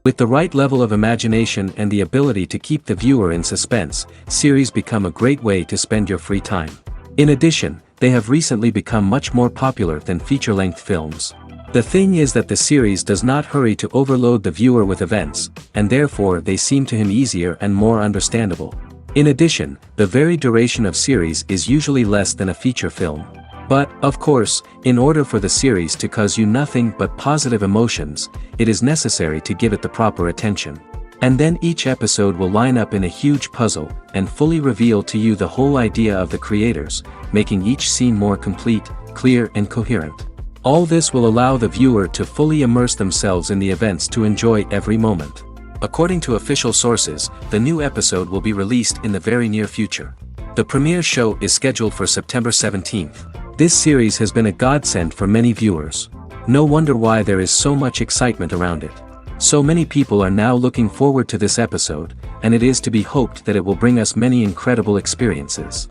With the right level of imagination and the ability to keep the viewer in suspense, series become a great way to spend your free time. In addition, they have recently become much more popular than feature-length films. The thing is that the series does not hurry to overload the viewer with events, and therefore they seem to him easier and more understandable. In addition, the very duration of series is usually less than a feature film. But, of course, in order for the series to cause you nothing but positive emotions, it is necessary to give it the proper attention. And then each episode will line up in a huge puzzle, and fully reveal to you the whole idea of the creators, making each scene more complete, clear and coherent. All this will allow the viewer to fully immerse themselves in the events to enjoy every moment. According to official sources, the new episode will be released in the very near future. The premiere show is scheduled for September 17th. This series has been a godsend for many viewers. No wonder why there is so much excitement around it. So many people are now looking forward to this episode, and it is to be hoped that it will bring us many incredible experiences.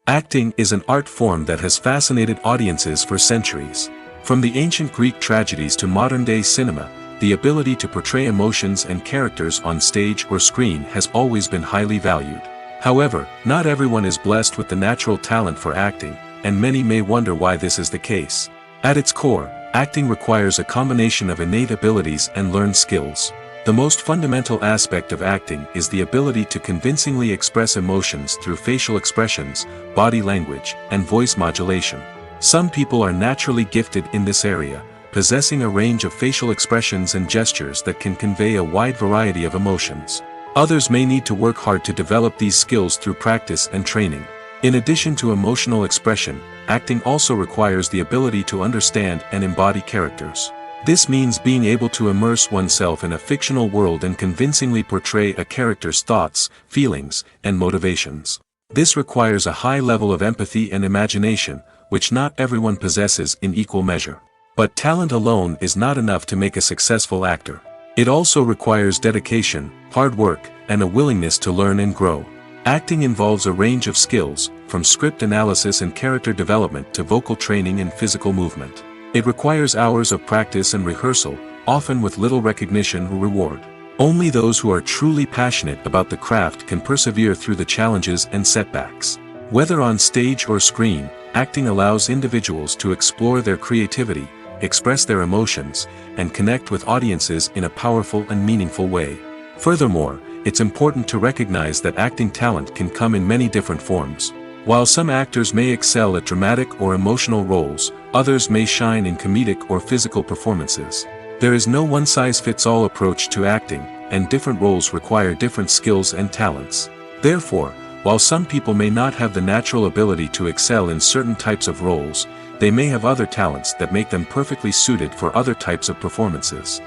Acting is an art form that has fascinated audiences for centuries. From the ancient Greek tragedies to modern-day cinema, the ability to portray emotions and characters on stage or screen has always been highly valued. However, not everyone is blessed with the natural talent for acting, and many may wonder why this is the case. At its core, acting requires a combination of innate abilities and learned skills. The most fundamental aspect of acting is the ability to convincingly express emotions through facial expressions, body language, and voice modulation. Some people are naturally gifted in this area, possessing a range of facial expressions and gestures that can convey a wide variety of emotions. Others may need to work hard to develop these skills through practice and training. In addition to emotional expression, acting also requires the ability to understand and embody characters. This means being able to immerse oneself in a fictional world and convincingly portray a character's thoughts, feelings, and motivations. This requires a high level of empathy and imagination, which not everyone possesses in equal measure. But talent alone is not enough to make a successful actor. It also requires dedication, hard work, and a willingness to learn and grow. Acting involves a range of skills, from script analysis and character development to vocal training and physical movement. It requires hours of practice and rehearsal, often with little recognition or reward. Only those who are truly passionate about the craft can persevere through the challenges and setbacks. Whether on stage or screen, acting allows individuals to explore their creativity, express their emotions, and connect with audiences in a powerful and meaningful way. Furthermore, it's important to recognize that acting talent can come in many different forms. While some actors may excel at dramatic or emotional roles, others may shine in comedic or physical performances. There is no one-size-fits-all approach to acting, and different roles require different skills and talents. Therefore, while some people may not have the natural ability to excel in certain types of roles, they may have other talents that make them perfectly suited for other types of performances.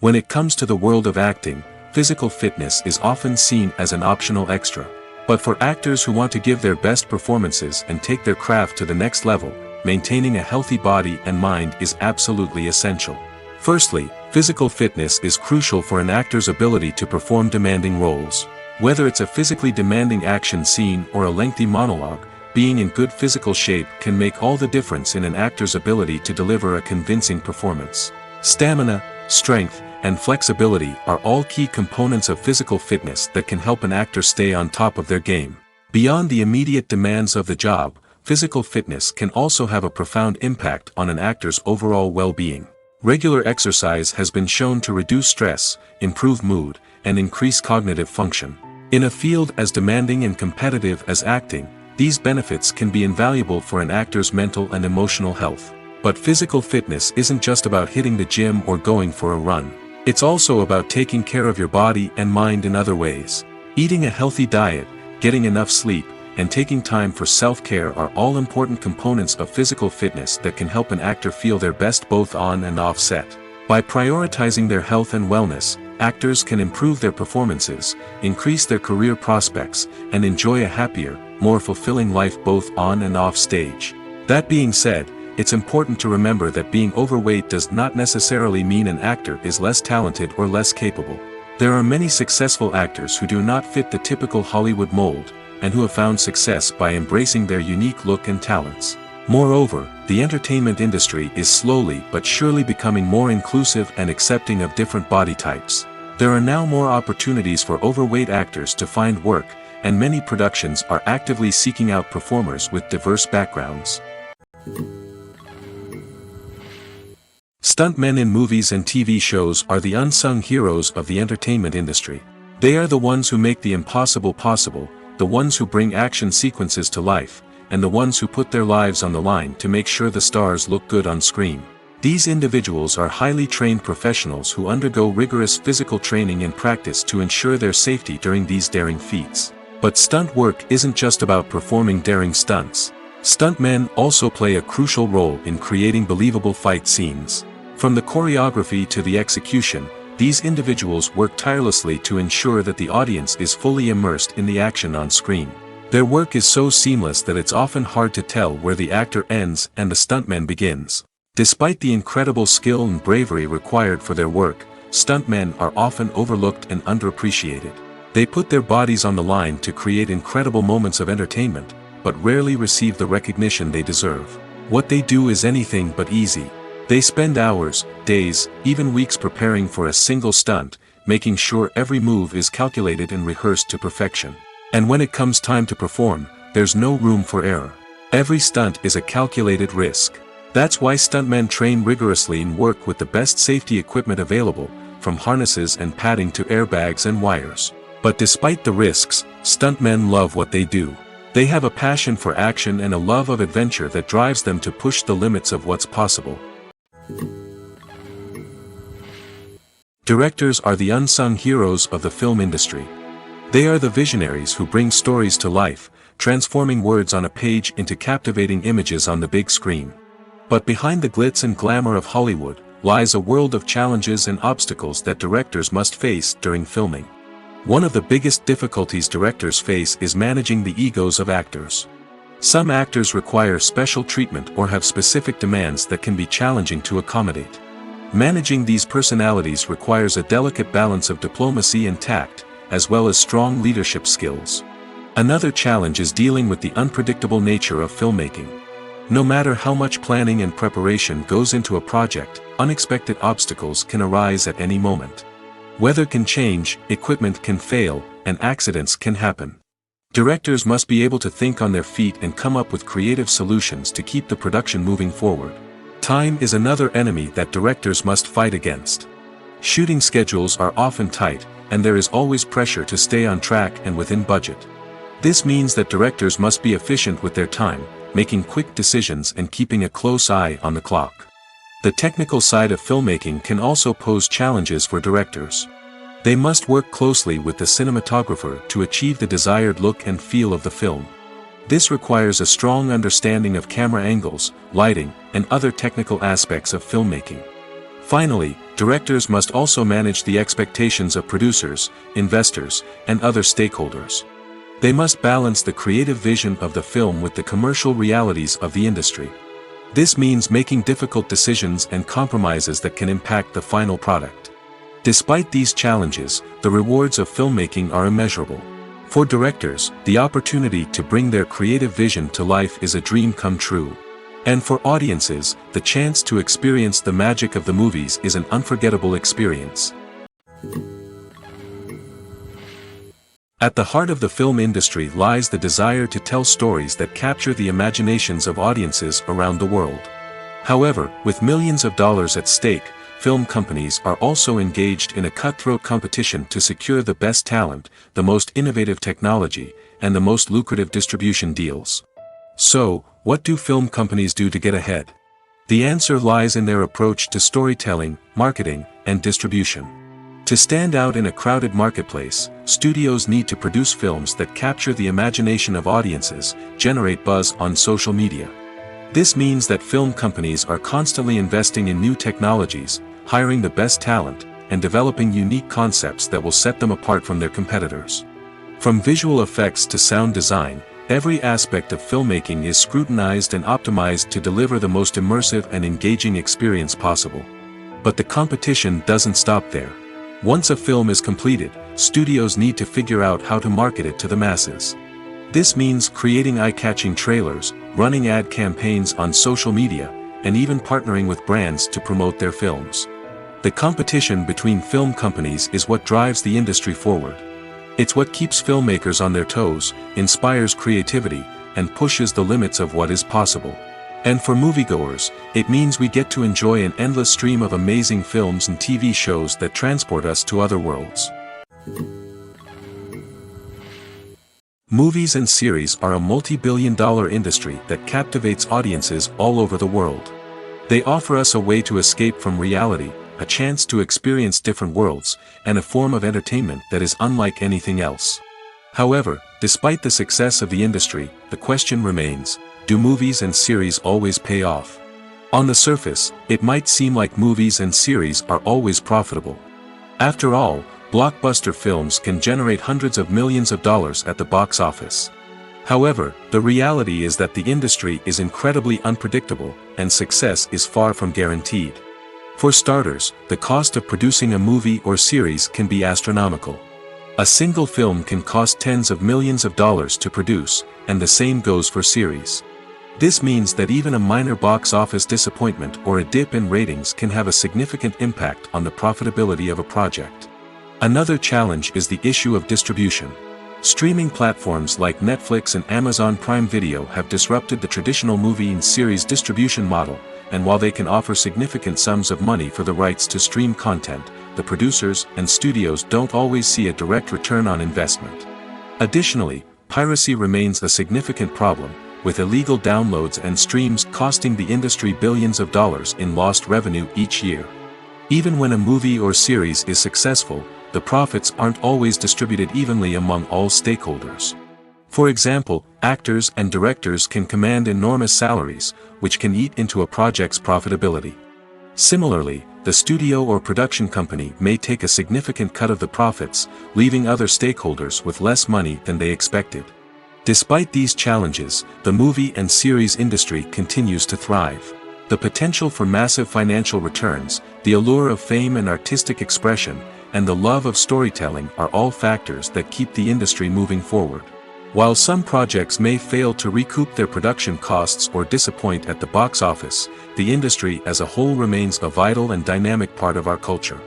When it comes to the world of acting, physical fitness is often seen as an optional extra. But for actors who want to give their best performances and take their craft to the next level, maintaining a healthy body and mind is absolutely essential. Firstly, physical fitness is crucial for an actor's ability to perform demanding roles. Whether it's a physically demanding action scene or a lengthy monologue, being in good physical shape can make all the difference in an actor's ability to deliver a convincing performance. Stamina, strength, and flexibility are all key components of physical fitness that can help an actor stay on top of their game. Beyond the immediate demands of the job, physical fitness can also have a profound impact on an actor's overall well-being. Regular exercise has been shown to reduce stress, improve mood, and increase cognitive function. In a field as demanding and competitive as acting, these benefits can be invaluable for an actor's mental and emotional health. But physical fitness isn't just about hitting the gym or going for a run. It's also about taking care of your body and mind in other ways. Eating a healthy diet, getting enough sleep, and taking time for self-care are all important components of physical fitness that can help an actor feel their best both on and off set. By prioritizing their health and wellness, actors can improve their performances, increase their career prospects, and enjoy a happier, more fulfilling life both on and off stage. That being said, it's important to remember that being overweight does not necessarily mean an actor is less talented or less capable. There are many successful actors who do not fit the typical Hollywood mold, and who have found success by embracing their unique look and talents. Moreover, the entertainment industry is slowly but surely becoming more inclusive and accepting of different body types. There are now more opportunities for overweight actors to find work, and many productions are actively seeking out performers with diverse backgrounds. Stuntmen in movies and TV shows are the unsung heroes of the entertainment industry. They are the ones who make the impossible possible, the ones who bring action sequences to life, and the ones who put their lives on the line to make sure the stars look good on screen. These individuals are highly trained professionals who undergo rigorous physical training and practice to ensure their safety during these daring feats. But stunt work isn't just about performing daring stunts. Stuntmen also play a crucial role in creating believable fight scenes. From the choreography to the execution, these individuals work tirelessly to ensure that the audience is fully immersed in the action on screen. Their work is so seamless that it's often hard to tell where the actor ends and the stuntman begins. Despite the incredible skill and bravery required for their work, stuntmen are often overlooked and underappreciated. They put their bodies on the line to create incredible moments of entertainment, but rarely receive the recognition they deserve. What they do is anything but easy. They spend hours, days, even weeks preparing for a single stunt, making sure every move is calculated and rehearsed to perfection. And when it comes time to perform, there's no room for error. Every stunt is a calculated risk. That's why stuntmen train rigorously and work with the best safety equipment available, from harnesses and padding to airbags and wires. But despite the risks, stuntmen love what they do. They have a passion for action and a love of adventure that drives them to push the limits of what's possible. Directors are the unsung heroes of the film industry. They are the visionaries who bring stories to life, transforming words on a page into captivating images on the big screen. But behind the glitz and glamour of Hollywood, lies a world of challenges and obstacles that directors must face during filming. One of the biggest difficulties directors face is managing the egos of actors. Some actors require special treatment or have specific demands that can be challenging to accommodate. Managing these personalities requires a delicate balance of diplomacy and tact, as well as strong leadership skills. Another challenge is dealing with the unpredictable nature of filmmaking. No matter how much planning and preparation goes into a project, unexpected obstacles can arise at any moment. Weather can change, equipment can fail, and accidents can happen. Directors must be able to think on their feet and come up with creative solutions to keep the production moving forward. Time is another enemy that directors must fight against. Shooting schedules are often tight, and there is always pressure to stay on track and within budget. This means that directors must be efficient with their time, making quick decisions and keeping a close eye on the clock. The technical side of filmmaking can also pose challenges for directors. They must work closely with the cinematographer to achieve the desired look and feel of the film. This requires a strong understanding of camera angles, lighting, and other technical aspects of filmmaking. Finally, directors must also manage the expectations of producers, investors, and other stakeholders. They must balance the creative vision of the film with the commercial realities of the industry. This means making difficult decisions and compromises that can impact the final product. Despite these challenges, the rewards of filmmaking are immeasurable. For directors, the opportunity to bring their creative vision to life is a dream come true. And for audiences, the chance to experience the magic of the movies is an unforgettable experience. At the heart of the film industry lies the desire to tell stories that capture the imaginations of audiences around the world. However, with millions of dollars at stake, film companies are also engaged in a cutthroat competition to secure the best talent, the most innovative technology, and the most lucrative distribution deals. So, what do film companies do to get ahead? The answer lies in their approach to storytelling, marketing, and distribution. To stand out in a crowded marketplace, studios need to produce films that capture the imagination of audiences, generate buzz on social media. This means that film companies are constantly investing in new technologies, hiring the best talent, and developing unique concepts that will set them apart from their competitors. From visual effects to sound design, every aspect of filmmaking is scrutinized and optimized to deliver the most immersive and engaging experience possible. But the competition doesn't stop there. Once a film is completed, studios need to figure out how to market it to the masses. This means creating eye-catching trailers, running ad campaigns on social media, and even partnering with brands to promote their films. The competition between film companies is what drives the industry forward. It's what keeps filmmakers on their toes, inspires creativity, and pushes the limits of what is possible. And for moviegoers, it means we get to enjoy an endless stream of amazing films and TV shows that transport us to other worlds. Movies and series are a multi-billion-dollar industry that captivates audiences all over the world. They offer us a way to escape from reality, a chance to experience different worlds, and a form of entertainment that is unlike anything else. However, despite the success of the industry, the question remains, do movies and series always pay off? On the surface, it might seem like movies and series are always profitable. After all, blockbuster films can generate hundreds of millions of dollars at the box office. However, the reality is that the industry is incredibly unpredictable, and success is far from guaranteed. For starters, the cost of producing a movie or series can be astronomical. A single film can cost tens of millions of dollars to produce, and the same goes for series. This means that even a minor box office disappointment or a dip in ratings can have a significant impact on the profitability of a project. Another challenge is the issue of distribution. Streaming platforms like Netflix and Amazon Prime Video have disrupted the traditional movie and series distribution model, and while they can offer significant sums of money for the rights to stream content, the producers and studios don't always see a direct return on investment. Additionally, piracy remains a significant problem, with illegal downloads and streams costing the industry billions of dollars in lost revenue each year. Even when a movie or series is successful, the profits aren't always distributed evenly among all stakeholders. For example, actors and directors can command enormous salaries, which can eat into a project's profitability. Similarly, the studio or production company may take a significant cut of the profits, leaving other stakeholders with less money than they expected. Despite these challenges, the movie and series industry continues to thrive. The potential for massive financial returns, the allure of fame and artistic expression, and the love of storytelling are all factors that keep the industry moving forward. While some projects may fail to recoup their production costs or disappoint at the box office, the industry as a whole remains a vital and dynamic part of our culture.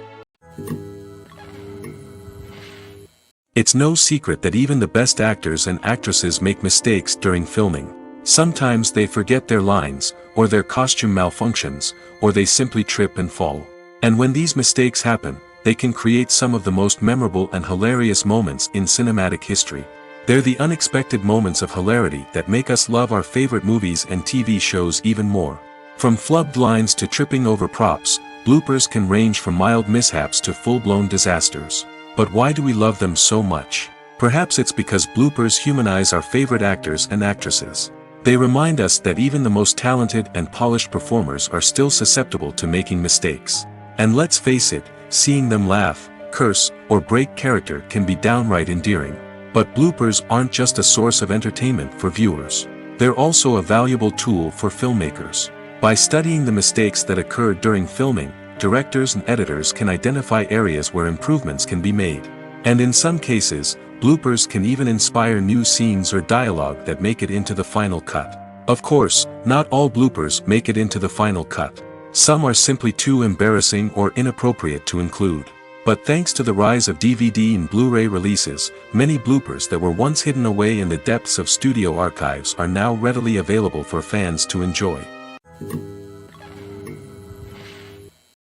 It's no secret that even the best actors and actresses make mistakes during filming. Sometimes they forget their lines, or their costume malfunctions, or they simply trip and fall. And when these mistakes happen, they can create some of the most memorable and hilarious moments in cinematic history. They're the unexpected moments of hilarity that make us love our favorite movies and TV shows even more. From flubbed lines to tripping over props, bloopers can range from mild mishaps to full-blown disasters. But why do we love them so much? Perhaps it's because bloopers humanize our favorite actors and actresses. They remind us that even the most talented and polished performers are still susceptible to making mistakes. And let's face it, seeing them laugh, curse, or break character can be downright endearing. But bloopers aren't just a source of entertainment for viewers. They're also a valuable tool for filmmakers. By studying the mistakes that occurred during filming, directors and editors can identify areas where improvements can be made. And in some cases, bloopers can even inspire new scenes or dialogue that make it into the final cut. Of course, not all bloopers make it into the final cut. Some are simply too embarrassing or inappropriate to include. But thanks to the rise of DVD and Blu-ray releases, many bloopers that were once hidden away in the depths of studio archives are now readily available for fans to enjoy.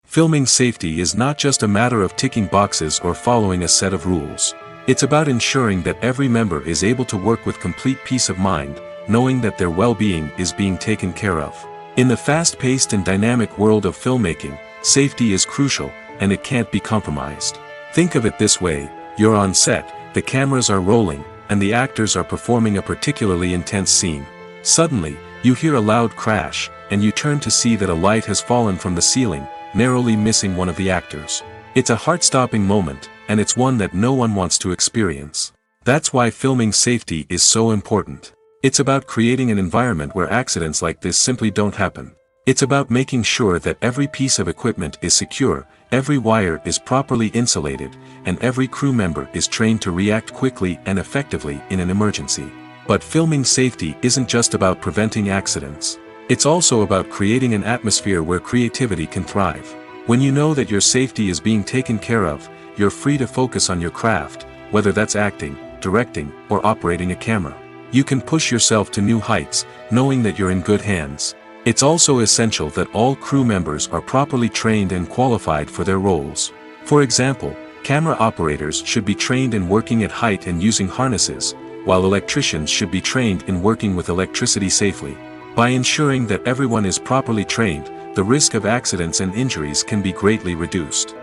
Filming safety is not just a matter of ticking boxes or following a set of rules. It's about ensuring that every member is able to work with complete peace of mind, knowing that their well-being is being taken care of. In the fast-paced and dynamic world of filmmaking, safety is crucial, and it can't be compromised. Think of it this way: you're on set, the cameras are rolling, and the actors are performing a particularly intense scene. Suddenly, you hear a loud crash, and you turn to see that a light has fallen from the ceiling, narrowly missing one of the actors. It's a heart-stopping moment, and it's one that no one wants to experience. That's why filming safety is so important. It's about creating an environment where accidents like this simply don't happen. It's about making sure that every piece of equipment is secure, every wire is properly insulated, and every crew member is trained to react quickly and effectively in an emergency. But filming safety isn't just about preventing accidents. It's also about creating an atmosphere where creativity can thrive. When you know that your safety is being taken care of, you're free to focus on your craft, whether that's acting, directing, or operating a camera. You can push yourself to new heights, knowing that you're in good hands. It's also essential that all crew members are properly trained and qualified for their roles. For example, camera operators should be trained in working at height and using harnesses, while electricians should be trained in working with electricity safely. By ensuring that everyone is properly trained, the risk of accidents and injuries can be greatly reduced.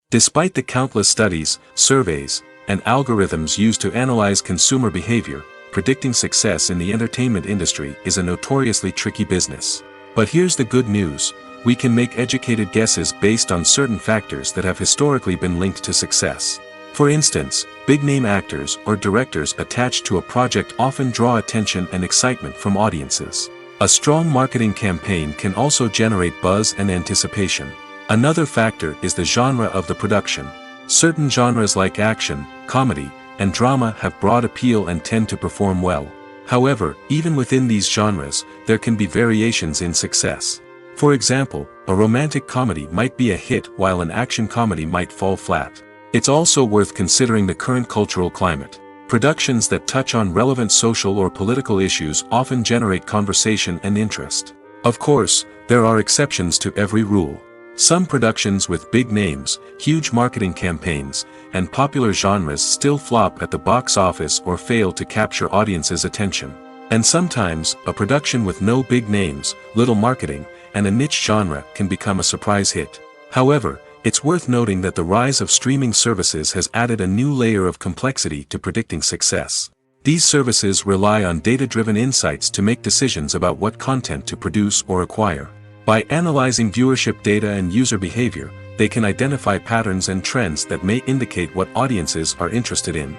Despite the countless studies, surveys, and algorithms used to analyze consumer behavior, predicting success in the entertainment industry is a notoriously tricky business. But here's the good news: we can make educated guesses based on certain factors that have historically been linked to success. For instance, big-name actors or directors attached to a project often draw attention and excitement from audiences. A strong marketing campaign can also generate buzz and anticipation. Another factor is the genre of the production. Certain genres like action, comedy, and drama have broad appeal and tend to perform well. However, even within these genres, there can be variations in success. For example, a romantic comedy might be a hit while an action comedy might fall flat. It's also worth considering the current cultural climate. Productions that touch on relevant social or political issues often generate conversation and interest. Of course, there are exceptions to every rule. Some productions with big names, huge marketing campaigns, and popular genres still flop at the box office or fail to capture audiences' attention. And sometimes, a production with no big names, little marketing, and a niche genre can become a surprise hit. However, it's worth noting that the rise of streaming services has added a new layer of complexity to predicting success. These services rely on data-driven insights to make decisions about what content to produce or acquire. By analyzing viewership data and user behavior, they can identify patterns and trends that may indicate what audiences are interested in.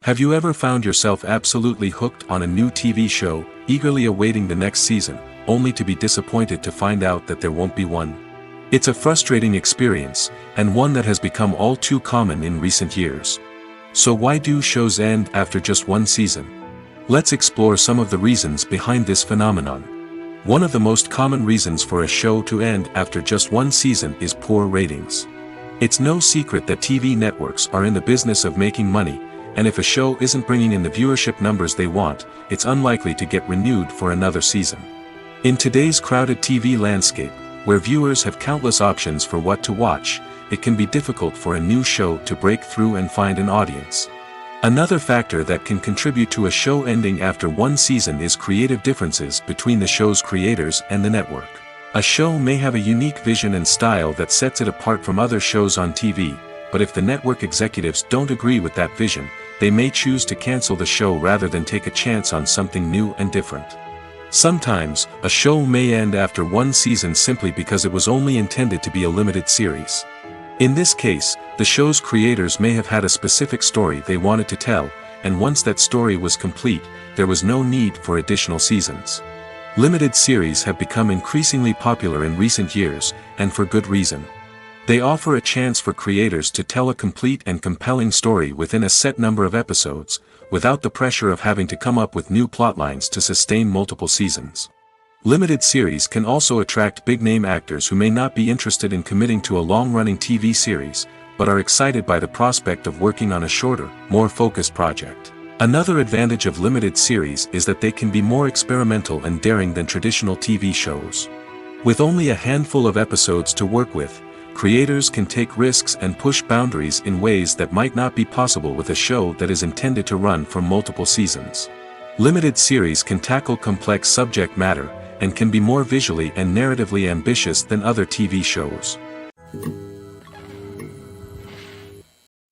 Have you ever found yourself absolutely hooked on a new TV show, eagerly awaiting the next season, only to be disappointed to find out that there won't be one? It's a frustrating experience, and one that has become all too common in recent years. So why do shows end after just one season? Let's explore some of the reasons behind this phenomenon. One of the most common reasons for a show to end after just one season is poor ratings. It's no secret that TV networks are in the business of making money, and if a show isn't bringing in the viewership numbers they want, it's unlikely to get renewed for another season. In today's crowded TV landscape, where viewers have countless options for what to watch, it can be difficult for a new show to break through and find an audience. Another factor that can contribute to a show ending after one season is creative differences between the show's creators and the network. A show may have a unique vision and style that sets it apart from other shows on TV, but if the network executives don't agree with that vision, they may choose to cancel the show rather than take a chance on something new and different. Sometimes, a show may end after one season simply because it was only intended to be a limited series. In this case, the show's creators may have had a specific story they wanted to tell, and once that story was complete, there was no need for additional seasons. Limited series have become increasingly popular in recent years, and for good reason. They offer a chance for creators to tell a complete and compelling story within a set number of episodes, without the pressure of having to come up with new plotlines to sustain multiple seasons. Limited series can also attract big-name actors who may not be interested in committing to a long-running TV series, but are excited by the prospect of working on a shorter, more focused project. Another advantage of limited series is that they can be more experimental and daring than traditional TV shows. With only a handful of episodes to work with, creators can take risks and push boundaries in ways that might not be possible with a show that is intended to run for multiple seasons. Limited series can tackle complex subject matter, and can be more visually and narratively ambitious than other TV shows.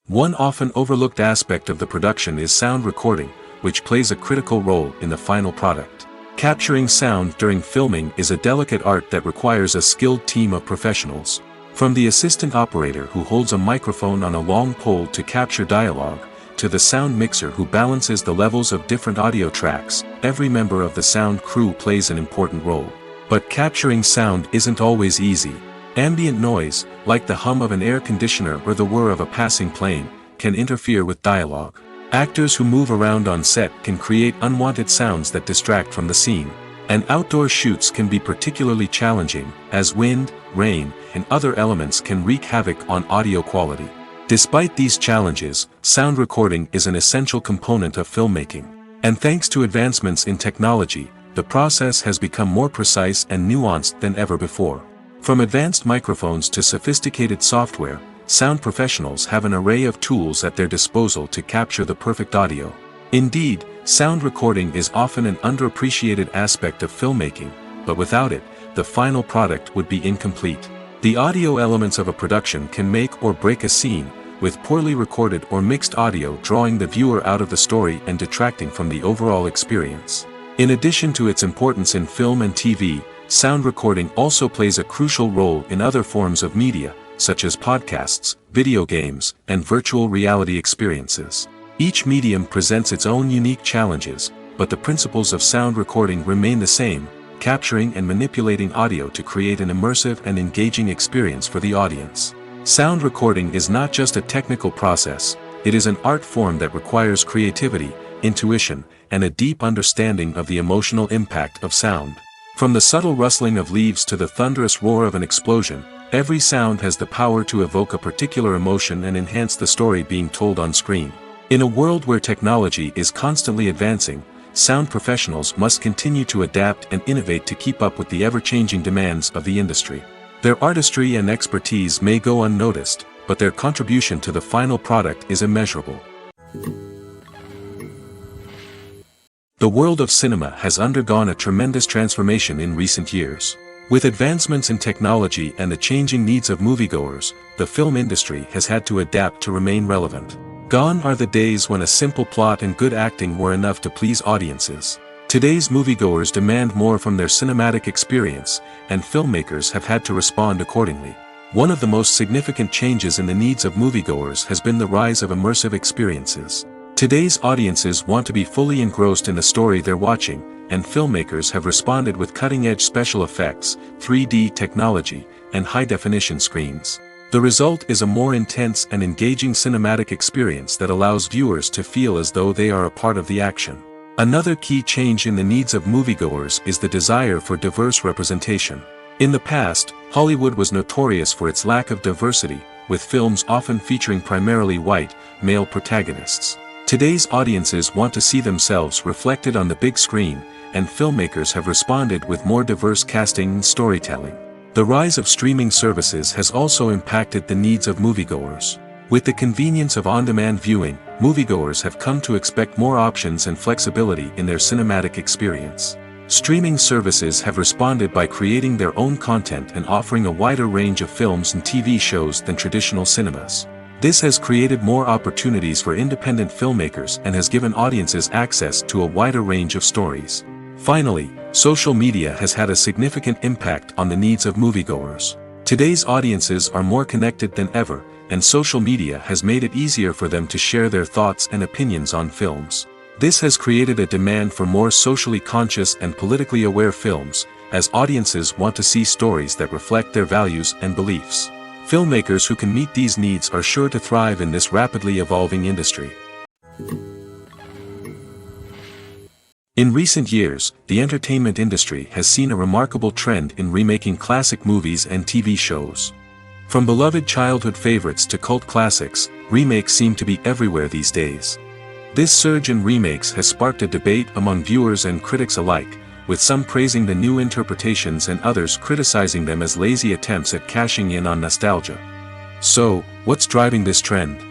One often overlooked aspect of the production is sound recording, which plays a critical role in the final product. Capturing sound during filming is a delicate art that requires a skilled team of professionals. From the assistant operator who holds a microphone on a long pole to capture dialogue, to the sound mixer who balances the levels of different audio tracks, every member of the sound crew plays an important role. But capturing sound isn't always easy. Ambient noise, like the hum of an air conditioner or the whir of a passing plane, can interfere with dialogue. Actors who move around on set can create unwanted sounds that distract from the scene. And outdoor shoots can be particularly challenging, as wind, rain, and other elements can wreak havoc on audio quality. Despite these challenges, sound recording is an essential component of filmmaking. And thanks to advancements in technology, the process has become more precise and nuanced than ever before. From advanced microphones to sophisticated software, sound professionals have an array of tools at their disposal to capture the perfect audio. Indeed, sound recording is often an underappreciated aspect of filmmaking, but without it, the final product would be incomplete. The audio elements of a production can make or break a scene, with poorly recorded or mixed audio drawing the viewer out of the story and detracting from the overall experience. In addition to its importance in film and TV, sound recording also plays a crucial role in other forms of media, such as podcasts, video games, and virtual reality experiences. Each medium presents its own unique challenges, but the principles of sound recording remain the same, capturing and manipulating audio to create an immersive and engaging experience for the audience. Sound recording is not just a technical process, it is an art form that requires creativity, intuition, and a deep understanding of the emotional impact of sound. From the subtle rustling of leaves to the thunderous roar of an explosion, every sound has the power to evoke a particular emotion and enhance the story being told on screen. In a world where technology is constantly advancing, sound professionals must continue to adapt and innovate to keep up with the ever-changing demands of the industry. Their artistry and expertise may go unnoticed, but their contribution to the final product is immeasurable. The world of cinema has undergone a tremendous transformation in recent years. With advancements in technology and the changing needs of moviegoers, the film industry has had to adapt to remain relevant. Gone are the days when a simple plot and good acting were enough to please audiences. Today's moviegoers demand more from their cinematic experience, and filmmakers have had to respond accordingly. One of the most significant changes in the needs of moviegoers has been the rise of immersive experiences. Today's audiences want to be fully engrossed in the story they're watching, and filmmakers have responded with cutting-edge special effects, 3D technology, and high-definition screens. The result is a more intense and engaging cinematic experience that allows viewers to feel as though they are a part of the action. Another key change in the needs of moviegoers is the desire for diverse representation. In the past, Hollywood was notorious for its lack of diversity, with films often featuring primarily white, male protagonists. Today's audiences want to see themselves reflected on the big screen, and filmmakers have responded with more diverse casting and storytelling. The rise of streaming services has also impacted the needs of moviegoers. With the convenience of on-demand viewing, moviegoers have come to expect more options and flexibility in their cinematic experience. Streaming services have responded by creating their own content and offering a wider range of films and TV shows than traditional cinemas. This has created more opportunities for independent filmmakers and has given audiences access to a wider range of stories. Finally, social media has had a significant impact on the needs of moviegoers. Today's audiences are more connected than ever, and social media has made it easier for them to share their thoughts and opinions on films. This has created a demand for more socially conscious and politically aware films, as audiences want to see stories that reflect their values and beliefs. Filmmakers who can meet these needs are sure to thrive in this rapidly evolving industry. In recent years, the entertainment industry has seen a remarkable trend in remaking classic movies and TV shows. From beloved childhood favorites to cult classics, remakes seem to be everywhere these days. This surge in remakes has sparked a debate among viewers and critics alike, with some praising the new interpretations and others criticizing them as lazy attempts at cashing in on nostalgia. So, what's driving this trend?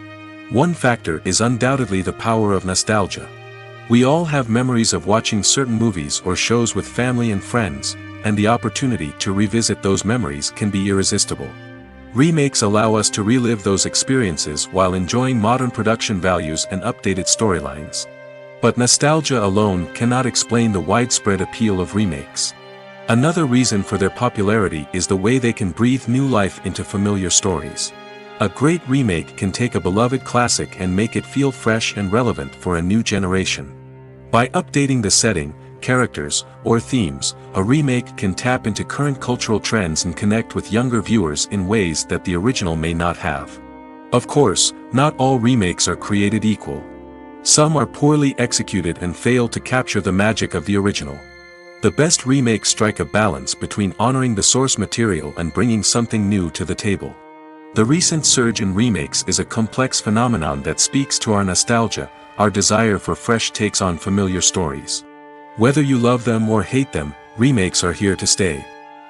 One factor is undoubtedly the power of nostalgia. We all have memories of watching certain movies or shows with family and friends, and the opportunity to revisit those memories can be irresistible. Remakes allow us to relive those experiences while enjoying modern production values and updated storylines. But nostalgia alone cannot explain the widespread appeal of remakes. Another reason for their popularity is the way they can breathe new life into familiar stories. A great remake can take a beloved classic and make it feel fresh and relevant for a new generation. By updating the setting, characters, or themes, a remake can tap into current cultural trends and connect with younger viewers in ways that the original may not have. Of course, not all remakes are created equal. Some are poorly executed and fail to capture the magic of the original. The best remakes strike a balance between honoring the source material and bringing something new to the table. The recent surge in remakes is a complex phenomenon that speaks to our nostalgia, our desire for fresh takes on familiar stories. Whether you love them or hate them, remakes are here to stay.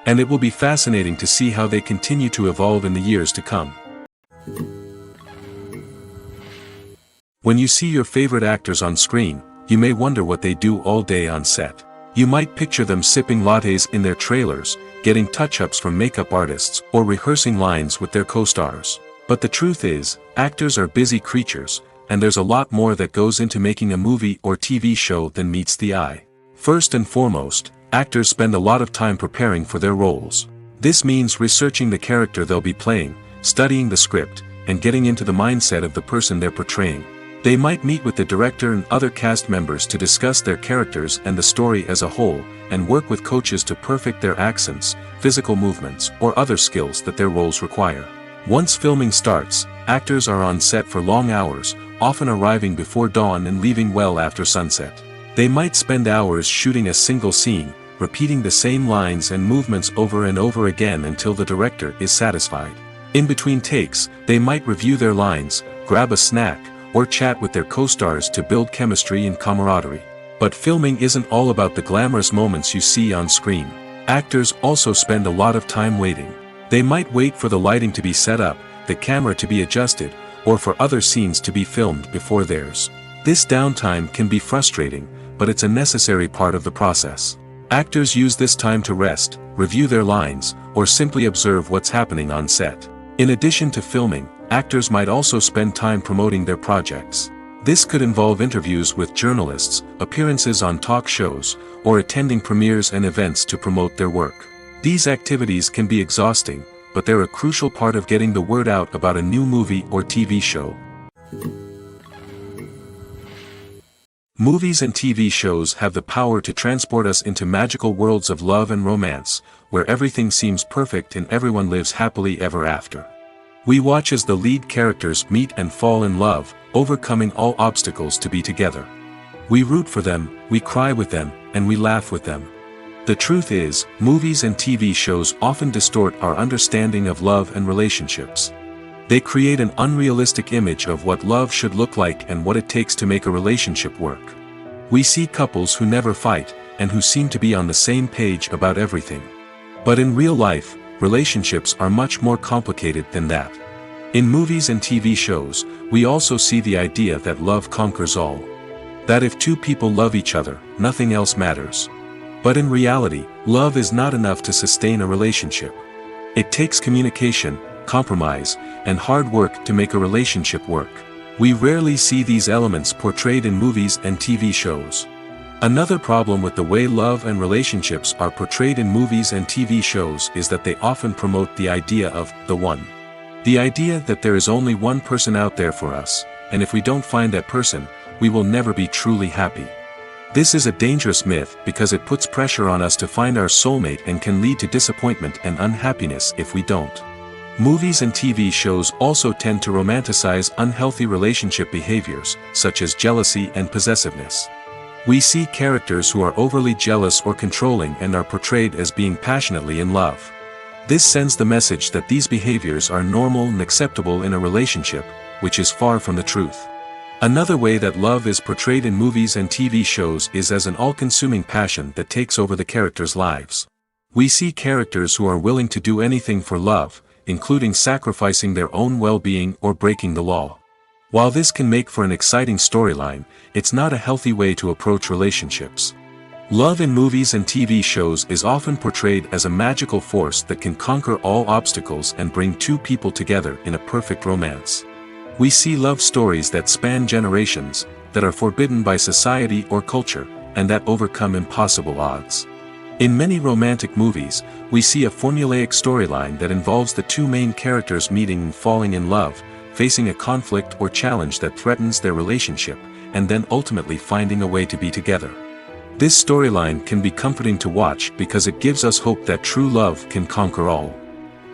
And it will be fascinating to see how they continue to evolve in the years to come. When you see your favorite actors on screen, you may wonder what they do all day on set. You might picture them sipping lattes in their trailers, getting touch-ups from makeup artists, or rehearsing lines with their co-stars. But the truth is, actors are busy creatures, and there's a lot more that goes into making a movie or TV show than meets the eye. First and foremost, actors spend a lot of time preparing for their roles. This means researching the character they'll be playing, studying the script, and getting into the mindset of the person they're portraying. They might meet with the director and other cast members to discuss their characters and the story as a whole, and work with coaches to perfect their accents, physical movements, or other skills that their roles require. Once filming starts, actors are on set for long hours, often arriving before dawn and leaving well after sunset. They might spend hours shooting a single scene, repeating the same lines and movements over and over again until the director is satisfied. In between takes, they might review their lines, grab a snack, or chat with their co-stars to build chemistry and camaraderie. But filming isn't all about the glamorous moments you see on screen. Actors also spend a lot of time waiting. They might wait for the lighting to be set up, the camera to be adjusted, or for other scenes to be filmed before theirs. This downtime can be frustrating, but it's a necessary part of the process. Actors use this time to rest, review their lines, or simply observe what's happening on set. In addition to filming, actors might also spend time promoting their projects. This could involve interviews with journalists, appearances on talk shows, or attending premieres and events to promote their work. These activities can be exhausting, but they're a crucial part of getting the word out about a new movie or TV show. Movies and TV shows have the power to transport us into magical worlds of love and romance, where everything seems perfect and everyone lives happily ever after. We watch as the lead characters meet and fall in love, overcoming all obstacles to be together. We root for them, we cry with them, and we laugh with them. The truth is, movies and TV shows often distort our understanding of love and relationships. They create an unrealistic image of what love should look like and what it takes to make a relationship work. We see couples who never fight, and who seem to be on the same page about everything. But in real life, relationships are much more complicated than that. In movies and TV shows, we also see the idea that love conquers all. That if two people love each other, nothing else matters. But in reality, love is not enough to sustain a relationship. It takes communication, compromise, and hard work to make a relationship work. We rarely see these elements portrayed in movies and TV shows. Another problem with the way love and relationships are portrayed in movies and TV shows is that they often promote the idea of the one. The idea that there is only one person out there for us, and if we don't find that person, we will never be truly happy. This is a dangerous myth because it puts pressure on us to find our soulmate and can lead to disappointment and unhappiness if we don't. Movies and TV shows also tend to romanticize unhealthy relationship behaviors, such as jealousy and possessiveness. We see characters who are overly jealous or controlling and are portrayed as being passionately in love. This sends the message that these behaviors are normal and acceptable in a relationship, which is far from the truth. Another way that love is portrayed in movies and TV shows is as an all-consuming passion that takes over the characters' lives. We see characters who are willing to do anything for love, including sacrificing their own well-being or breaking the law. While this can make for an exciting storyline, it's not a healthy way to approach relationships. Love in movies and TV shows is often portrayed as a magical force that can conquer all obstacles and bring two people together in a perfect romance. We see love stories that span generations, that are forbidden by society or culture, and that overcome impossible odds. In many romantic movies, we see a formulaic storyline that involves the two main characters meeting and falling in love, facing a conflict or challenge that threatens their relationship, and then ultimately finding a way to be together. This storyline can be comforting to watch because it gives us hope that true love can conquer all.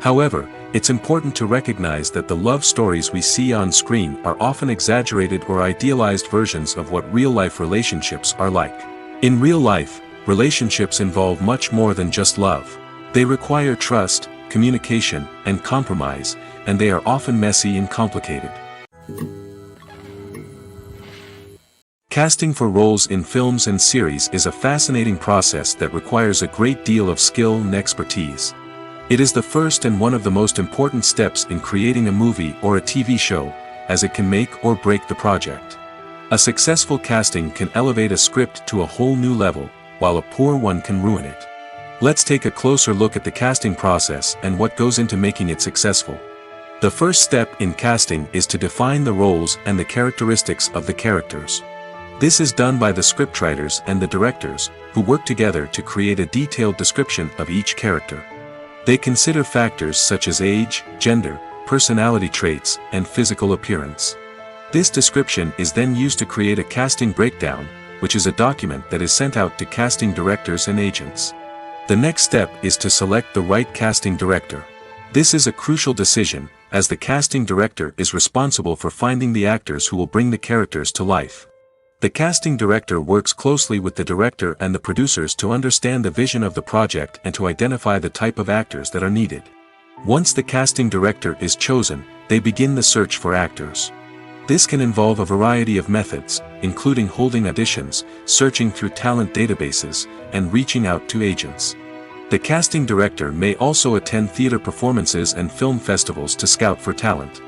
However, it's important to recognize that the love stories we see on screen are often exaggerated or idealized versions of what real-life relationships are like. In real life, relationships involve much more than just love. They require trust, communication, and compromise, and they are often messy and complicated. Casting for roles in films and series is a fascinating process that requires a great deal of skill and expertise. It is the first and one of the most important steps in creating a movie or a TV show, as it can make or break the project. A successful casting can elevate a script to a whole new level, while a poor one can ruin it. Let's take a closer look at the casting process and what goes into making it successful. The first step in casting is to define the roles and the characteristics of the characters. This is done by the scriptwriters and the directors, who work together to create a detailed description of each character. They consider factors such as age, gender, personality traits, and physical appearance. This description is then used to create a casting breakdown, which is a document that is sent out to casting directors and agents. The next step is to select the right casting director. This is a crucial decision, as the casting director is responsible for finding the actors who will bring the characters to life. The casting director works closely with the director and the producers to understand the vision of the project and to identify the type of actors that are needed. Once the casting director is chosen, they begin the search for actors. This can involve a variety of methods, including holding auditions, searching through talent databases, and reaching out to agents. The casting director may also attend theater performances and film festivals to scout for talent.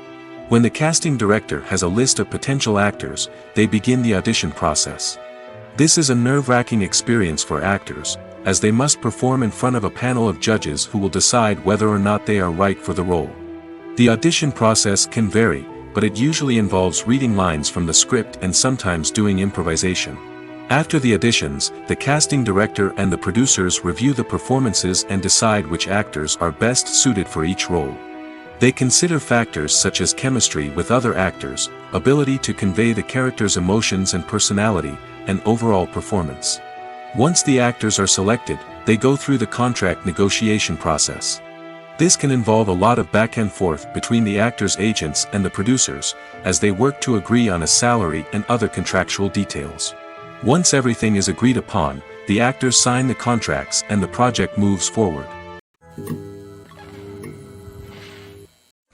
When the casting director has a list of potential actors, they begin the audition process. This is a nerve-wracking experience for actors, as they must perform in front of a panel of judges who will decide whether or not they are right for the role. The audition process can vary, but it usually involves reading lines from the script and sometimes doing improvisation. After the auditions, the casting director and the producers review the performances and decide which actors are best suited for each role. They consider factors such as chemistry with other actors, ability to convey the character's emotions and personality, and overall performance. Once the actors are selected, they go through the contract negotiation process. This can involve a lot of back and forth between the actors' agents and the producers, as they work to agree on a salary and other contractual details. Once everything is agreed upon, the actors sign the contracts and the project moves forward.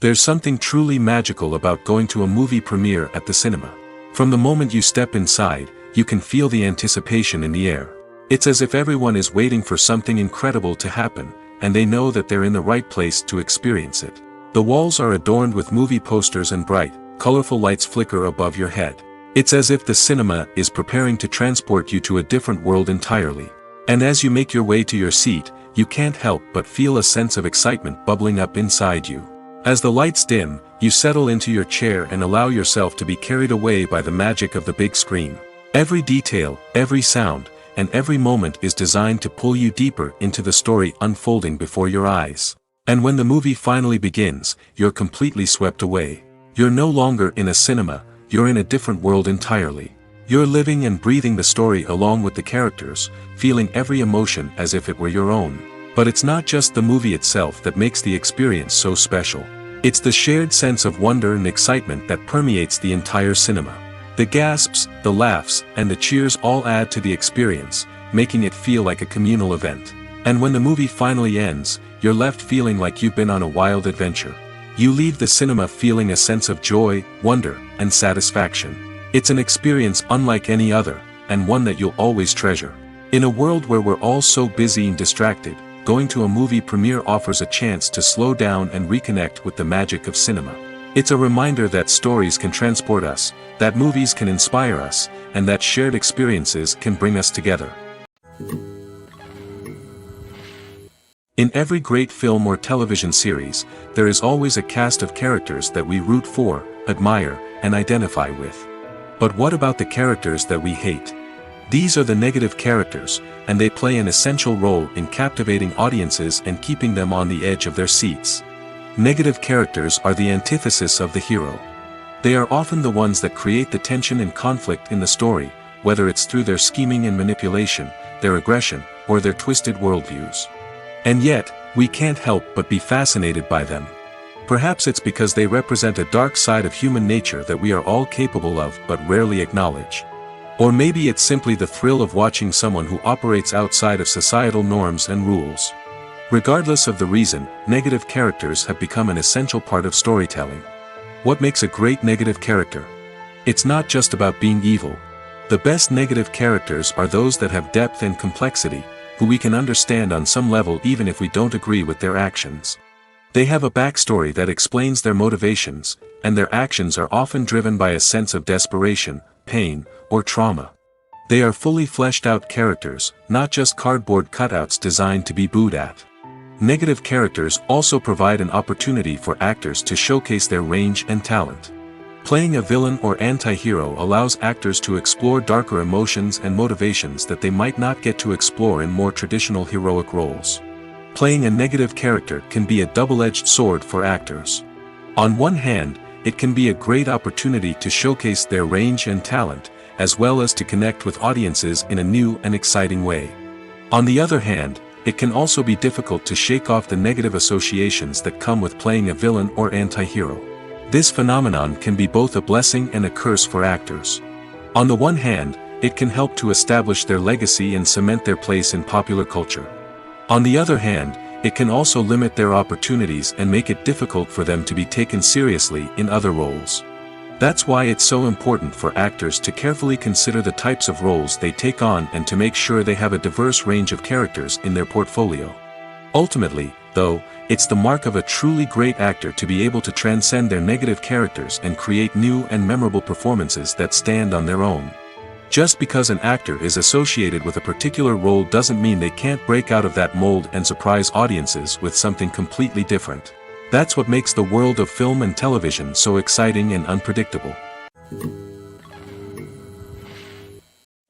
There's something truly magical about going to a movie premiere at the cinema. From the moment you step inside, you can feel the anticipation in the air. It's as if everyone is waiting for something incredible to happen, and they know that they're in the right place to experience it. The walls are adorned with movie posters and bright, colorful lights flicker above your head. It's as if the cinema is preparing to transport you to a different world entirely. And as you make your way to your seat, you can't help but feel a sense of excitement bubbling up inside you. As the lights dim, you settle into your chair and allow yourself to be carried away by the magic of the big screen. Every detail, every sound, and every moment is designed to pull you deeper into the story unfolding before your eyes. And when the movie finally begins, you're completely swept away. You're no longer in a cinema, you're in a different world entirely. You're living and breathing the story along with the characters, feeling every emotion as if it were your own. But it's not just the movie itself that makes the experience so special. It's the shared sense of wonder and excitement that permeates the entire cinema. The gasps, the laughs, and the cheers all add to the experience, making it feel like a communal event. And when the movie finally ends, you're left feeling like you've been on a wild adventure. You leave the cinema feeling a sense of joy, wonder, and satisfaction. It's an experience unlike any other, and one that you'll always treasure. In a world where we're all so busy and distracted, going to a movie premiere offers a chance to slow down and reconnect with the magic of cinema. It's a reminder that stories can transport us, that movies can inspire us, and that shared experiences can bring us together. In every great film or television series, there is always a cast of characters that we root for, admire, and identify with. But what about the characters that we hate? These are the negative characters, and they play an essential role in captivating audiences and keeping them on the edge of their seats. Negative characters are the antithesis of the hero. They are often the ones that create the tension and conflict in the story, whether it's through their scheming and manipulation, their aggression, or their twisted worldviews. And yet, we can't help but be fascinated by them. Perhaps it's because they represent a dark side of human nature that we are all capable of but rarely acknowledge. Or maybe it's simply the thrill of watching someone who operates outside of societal norms and rules. Regardless of the reason, negative characters have become an essential part of storytelling. What makes a great negative character? It's not just about being evil. The best negative characters are those that have depth and complexity, who we can understand on some level even if we don't agree with their actions. They have a backstory that explains their motivations, and their actions are often driven by a sense of desperation, pain, or trauma. They are fully fleshed out characters, not just cardboard cutouts designed to be booed at. Negative characters also provide an opportunity for actors to showcase their range and talent. Playing a villain or anti-hero allows actors to explore darker emotions and motivations that they might not get to explore in more traditional heroic roles. Playing a negative character can be a double-edged sword for actors. On one hand, it can be a great opportunity to showcase their range and talent, as well as to connect with audiences in a new and exciting way. On the other hand, it can also be difficult to shake off the negative associations that come with playing a villain or anti-hero. This phenomenon can be both a blessing and a curse for actors. On the one hand, it can help to establish their legacy and cement their place in popular culture. On the other hand, it can also limit their opportunities and make it difficult for them to be taken seriously in other roles. That's why it's so important for actors to carefully consider the types of roles they take on and to make sure they have a diverse range of characters in their portfolio. Ultimately, though, it's the mark of a truly great actor to be able to transcend their negative characters and create new and memorable performances that stand on their own. Just because an actor is associated with a particular role doesn't mean they can't break out of that mold and surprise audiences with something completely different. That's what makes the world of film and television so exciting and unpredictable.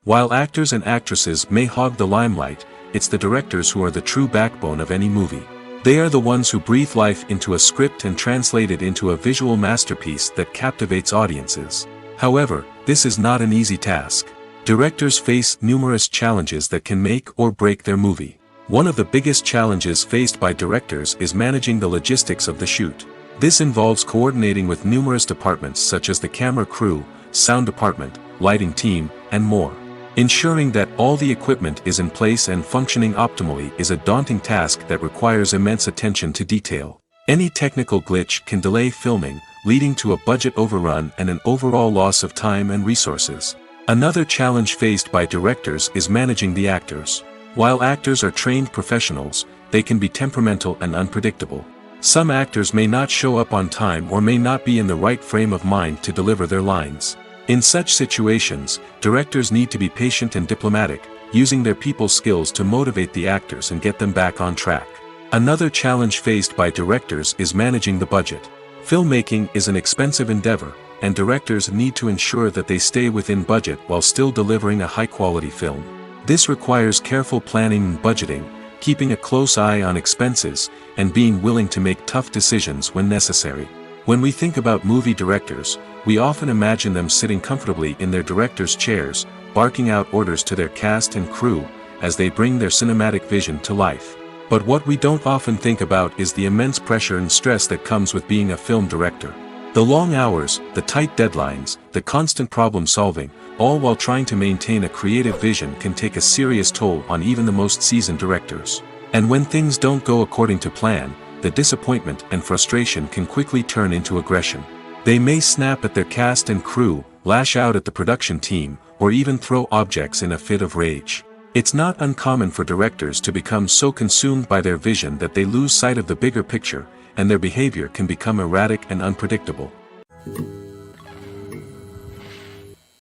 While actors and actresses may hog the limelight, it's the directors who are the true backbone of any movie. They are the ones who breathe life into a script and translate it into a visual masterpiece that captivates audiences. However, this is not an easy task. Directors face numerous challenges that can make or break their movie. One of the biggest challenges faced by directors is managing the logistics of the shoot. This involves coordinating with numerous departments such as the camera crew, sound department, lighting team, and more. Ensuring that all the equipment is in place and functioning optimally is a daunting task that requires immense attention to detail. Any technical glitch can delay filming, leading to a budget overrun and an overall loss of time and resources. Another challenge faced by directors is managing the actors. While actors are trained professionals, they can be temperamental and unpredictable. Some actors may not show up on time or may not be in the right frame of mind to deliver their lines. In such situations, directors need to be patient and diplomatic, using their people skills to motivate the actors and get them back on track. Another challenge faced by directors is managing the budget. Filmmaking is an expensive endeavor, and directors need to ensure that they stay within budget while still delivering a high-quality film. This requires careful planning and budgeting, keeping a close eye on expenses, and being willing to make tough decisions when necessary. When we think about movie directors, we often imagine them sitting comfortably in their director's chairs, barking out orders to their cast and crew, as they bring their cinematic vision to life. But what we don't often think about is the immense pressure and stress that comes with being a film director. The long hours, the tight deadlines, the constant problem solving, all while trying to maintain a creative vision can take a serious toll on even the most seasoned directors. And when things don't go according to plan, the disappointment and frustration can quickly turn into aggression. They may snap at their cast and crew, lash out at the production team, or even throw objects in a fit of rage. It's not uncommon for directors to become so consumed by their vision that they lose sight of the bigger picture, and their behavior can become erratic and unpredictable.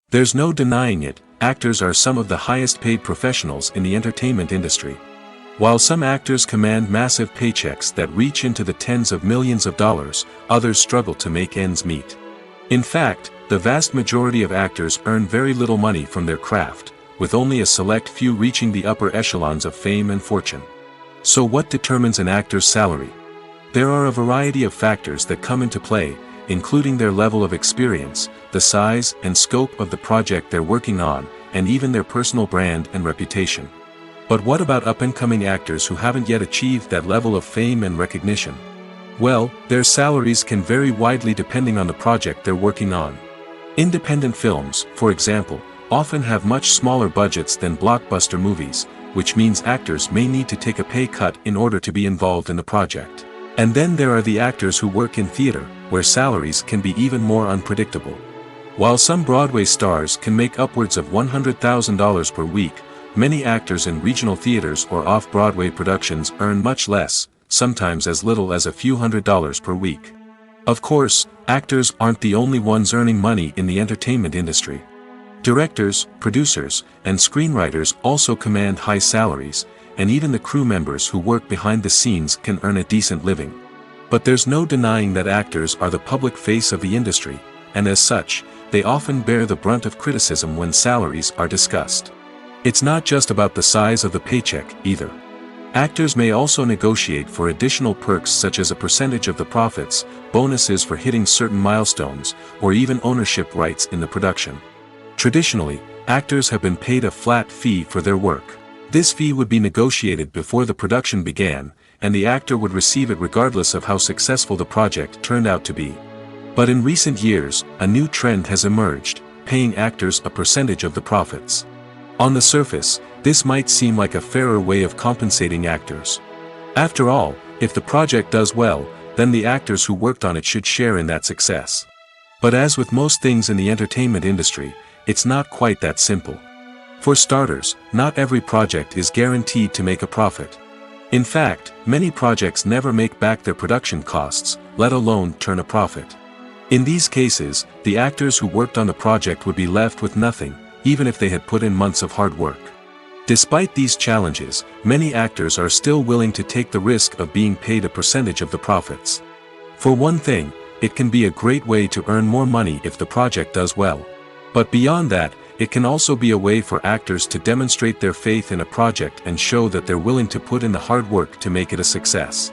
There's no denying it, actors are some of the highest paid professionals in the entertainment industry. While some actors command massive paychecks that reach into the tens of millions of dollars, others struggle to make ends meet. In fact, the vast majority of actors earn very little money from their craft, with only a select few reaching the upper echelons of fame and fortune. So what determines an actor's salary? There are a variety of factors that come into play, including their level of experience, the size and scope of the project they're working on, and even their personal brand and reputation. But what about up-and-coming actors who haven't yet achieved that level of fame and recognition? Well, their salaries can vary widely depending on the project they're working on. Independent films, for example, often have much smaller budgets than blockbuster movies, which means actors may need to take a pay cut in order to be involved in the project. And then there are the actors who work in theater, where salaries can be even more unpredictable. While some Broadway stars can make upwards of $100,000 per week, many actors in regional theaters or off-Broadway productions earn much less, sometimes as little as a few $100s per week. Of course, actors aren't the only ones earning money in the entertainment industry. Directors, producers, and screenwriters also command high salaries, and even the crew members who work behind the scenes can earn a decent living. But there's no denying that actors are the public face of the industry, and as such, they often bear the brunt of criticism when salaries are discussed. It's not just about the size of the paycheck, either. Actors may also negotiate for additional perks such as a percentage of the profits, bonuses for hitting certain milestones, or even ownership rights in the production. Traditionally, actors have been paid a flat fee for their work. This fee would be negotiated before the production began, and the actor would receive it regardless of how successful the project turned out to be. But in recent years, a new trend has emerged, paying actors a percentage of the profits. On the surface, this might seem like a fairer way of compensating actors. After all, if the project does well, then the actors who worked on it should share in that success. But as with most things in the entertainment industry, it's not quite that simple. For starters, not every project is guaranteed to make a profit. In fact, many projects never make back their production costs, let alone turn a profit. In these cases, the actors who worked on the project would be left with nothing, even if they had put in months of hard work. Despite these challenges, many actors are still willing to take the risk of being paid a percentage of the profits. For one thing, it can be a great way to earn more money if the project does well. But beyond that, it can also be a way for actors to demonstrate their faith in a project and show that they're willing to put in the hard work to make it a success.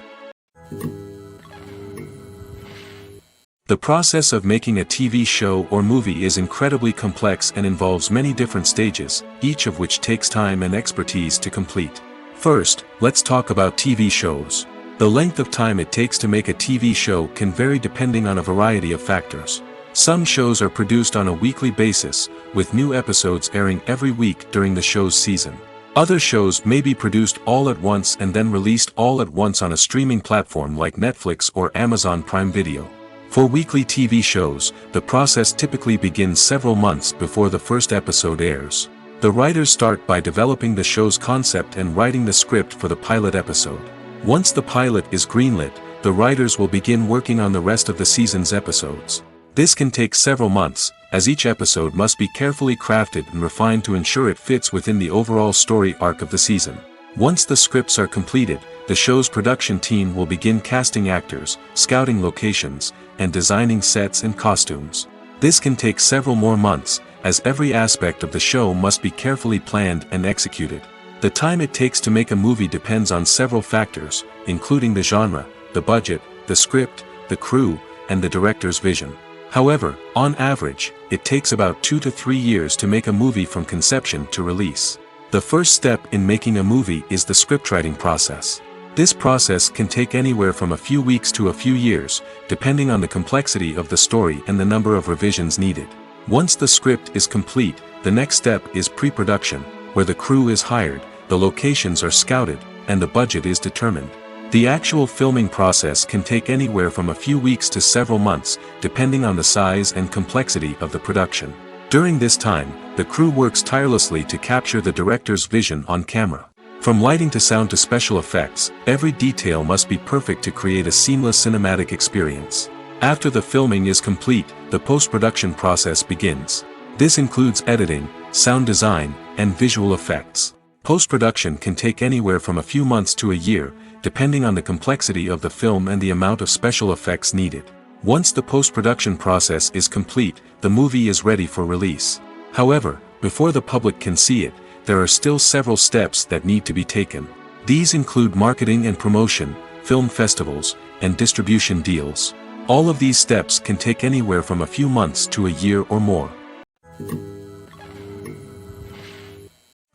The process of making a TV show or movie is incredibly complex and involves many different stages, each of which takes time and expertise to complete. First, let's talk about TV shows. The length of time it takes to make a TV show can vary depending on a variety of factors. Some shows are produced on a weekly basis, with new episodes airing every week during the show's season. Other shows may be produced all at once and then released all at once on a streaming platform like Netflix or Amazon Prime Video. For weekly TV shows, the process typically begins several months before the first episode airs. The writers start by developing the show's concept and writing the script for the pilot episode. Once the pilot is greenlit, the writers will begin working on the rest of the season's episodes. This can take several months, as each episode must be carefully crafted and refined to ensure it fits within the overall story arc of the season. Once the scripts are completed, the show's production team will begin casting actors, scouting locations, and designing sets and costumes. This can take several more months, as every aspect of the show must be carefully planned and executed. The time it takes to make a movie depends on several factors, including the genre, the budget, the script, the crew, and the director's vision. However, on average, it takes about 2 to 3 years to make a movie from conception to release. The first step in making a movie is the scriptwriting process. This process can take anywhere from a few weeks to a few years, depending on the complexity of the story and the number of revisions needed. Once the script is complete, the next step is pre-production, where the crew is hired, the locations are scouted, and the budget is determined. The actual filming process can take anywhere from a few weeks to several months, depending on the size and complexity of the production. During this time, the crew works tirelessly to capture the director's vision on camera. From lighting to sound to special effects, every detail must be perfect to create a seamless cinematic experience. After the filming is complete, the post-production process begins. This includes editing, sound design, and visual effects. Post-production can take anywhere from a few months to a year, depending on the complexity of the film and the amount of special effects needed. Once the post-production process is complete, the movie is ready for release. However, before the public can see it, there are still several steps that need to be taken. These include marketing and promotion, film festivals, and distribution deals. All of these steps can take anywhere from a few months to a year or more.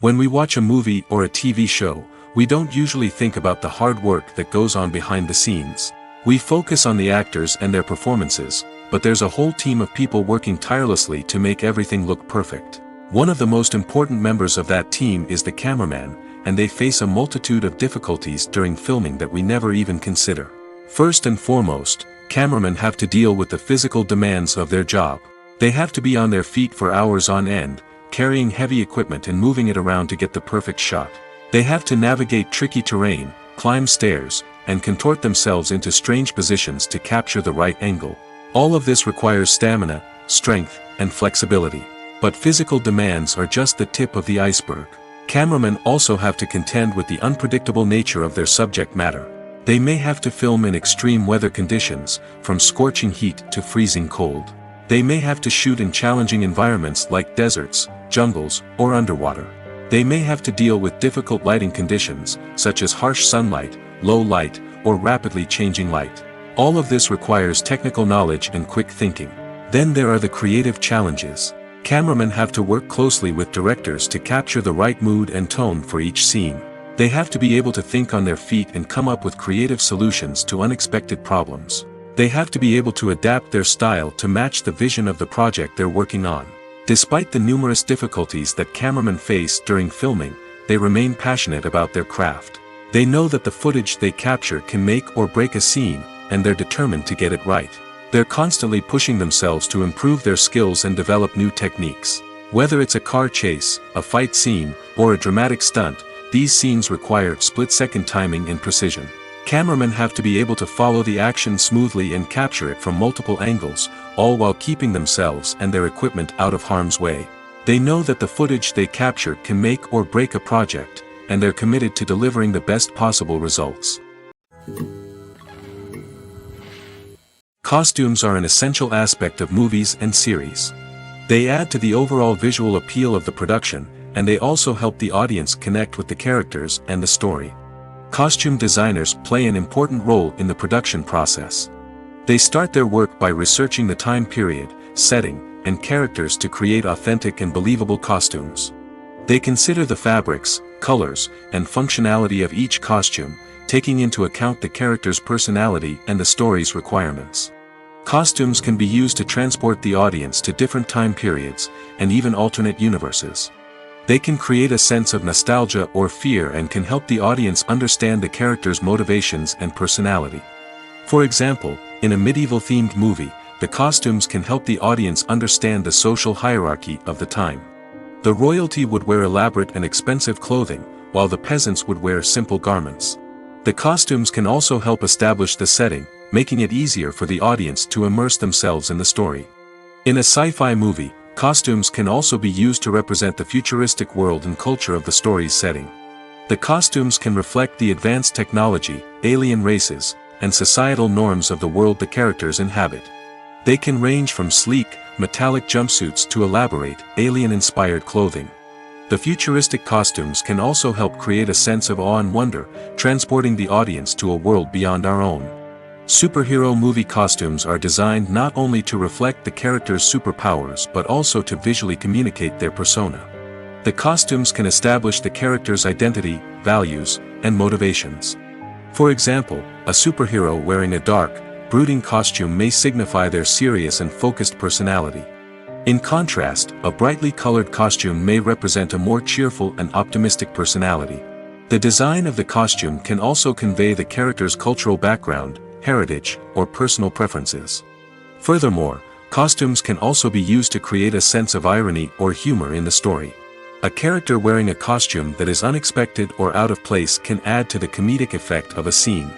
When we watch a movie or a TV show, we don't usually think about the hard work that goes on behind the scenes. We focus on the actors and their performances, but there's a whole team of people working tirelessly to make everything look perfect. One of the most important members of that team is the cameraman, and they face a multitude of difficulties during filming that we never even consider. First and foremost, cameramen have to deal with the physical demands of their job. They have to be on their feet for hours on end, carrying heavy equipment and moving it around to get the perfect shot. They have to navigate tricky terrain, climb stairs, and contort themselves into strange positions to capture the right angle. All of this requires stamina, strength, and flexibility. But physical demands are just the tip of the iceberg. Cameramen also have to contend with the unpredictable nature of their subject matter. They may have to film in extreme weather conditions, from scorching heat to freezing cold. They may have to shoot in challenging environments like deserts, jungles, or underwater. They may have to deal with difficult lighting conditions, such as harsh sunlight, low light, or rapidly changing light. All of this requires technical knowledge and quick thinking. Then there are the creative challenges. Cameramen have to work closely with directors to capture the right mood and tone for each scene. They have to be able to think on their feet and come up with creative solutions to unexpected problems. They have to be able to adapt their style to match the vision of the project they're working on. Despite the numerous difficulties that cameramen face during filming, they remain passionate about their craft. They know that the footage they capture can make or break a scene, and they're determined to get it right. They're constantly pushing themselves to improve their skills and develop new techniques. Whether it's a car chase, a fight scene, or a dramatic stunt, these scenes require split-second timing and precision. Cameramen have to be able to follow the action smoothly and capture it from multiple angles, all while keeping themselves and their equipment out of harm's way. They know that the footage they capture can make or break a project, and they're committed to delivering the best possible results. Costumes are an essential aspect of movies and series. They add to the overall visual appeal of the production, and they also help the audience connect with the characters and the story. Costume designers play an important role in the production process. They start their work by researching the time period, setting, and characters to create authentic and believable costumes. They consider the fabrics, colors, and functionality of each costume, taking into account the character's personality and the story's requirements. Costumes can be used to transport the audience to different time periods, and even alternate universes. They can create a sense of nostalgia or fear and can help the audience understand the character's motivations and personality. For example, in a medieval-themed movie, the costumes can help the audience understand the social hierarchy of the time. The royalty would wear elaborate and expensive clothing, while the peasants would wear simple garments. The costumes can also help establish the setting, making it easier for the audience to immerse themselves in the story. In a sci-fi movie, costumes can also be used to represent the futuristic world and culture of the story's setting. The costumes can reflect the advanced technology, alien races, and societal norms of the world the characters inhabit. They can range from sleek, metallic jumpsuits to elaborate, alien-inspired clothing. The futuristic costumes can also help create a sense of awe and wonder, transporting the audience to a world beyond our own. Superhero movie costumes are designed not only to reflect the character's superpowers but also to visually communicate their persona. The costumes can establish the character's identity, values, and motivations. For example, a superhero wearing a dark, brooding costume may signify their serious and focused personality. In contrast, a brightly colored costume may represent a more cheerful and optimistic personality. The design of the costume can also convey the character's cultural background, heritage, or personal preferences. Furthermore, costumes can also be used to create a sense of irony or humor in the story. A character wearing a costume that is unexpected or out of place can add to the comedic effect of a scene.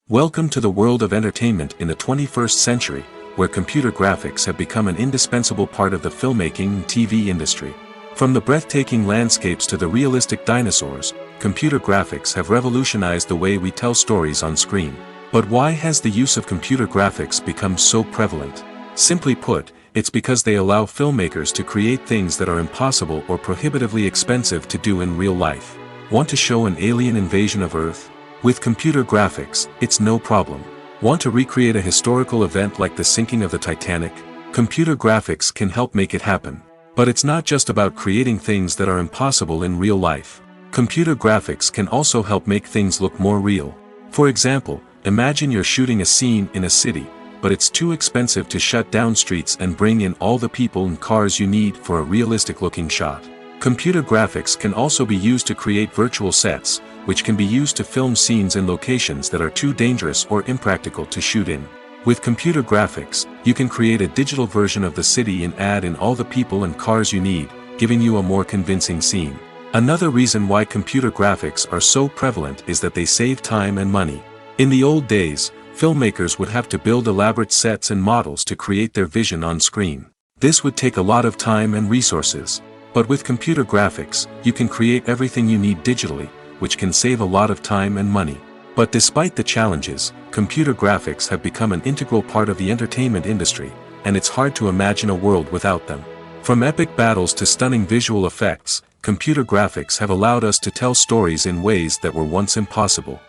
Welcome to the world of entertainment in the 21st century, where computer graphics have become an indispensable part of the filmmaking and TV industry. From the breathtaking landscapes to the realistic dinosaurs, computer graphics have revolutionized the way we tell stories on screen. But why has the use of computer graphics become so prevalent? Simply put, it's because they allow filmmakers to create things that are impossible or prohibitively expensive to do in real life. Want to show an alien invasion of Earth? With computer graphics, it's no problem. Want to recreate a historical event like the sinking of the Titanic? Computer graphics can help make it happen. But it's not just about creating things that are impossible in real life. Computer graphics can also help make things look more real. For example, imagine you're shooting a scene in a city, but it's too expensive to shut down streets and bring in all the people and cars you need for a realistic-looking shot. Computer graphics can also be used to create virtual sets, which can be used to film scenes in locations that are too dangerous or impractical to shoot in. With computer graphics, you can create a digital version of the city and add in all the people and cars you need, giving you a more convincing scene. Another reason why computer graphics are so prevalent is that they save time and money. In the old days, filmmakers would have to build elaborate sets and models to create their vision on screen. This would take a lot of time and resources. But with computer graphics, you can create everything you need digitally, which can save a lot of time and money. But despite the challenges, computer graphics have become an integral part of the entertainment industry, and it's hard to imagine a world without them. From epic battles to stunning visual effects, computer graphics have allowed us to tell stories in ways that were once impossible.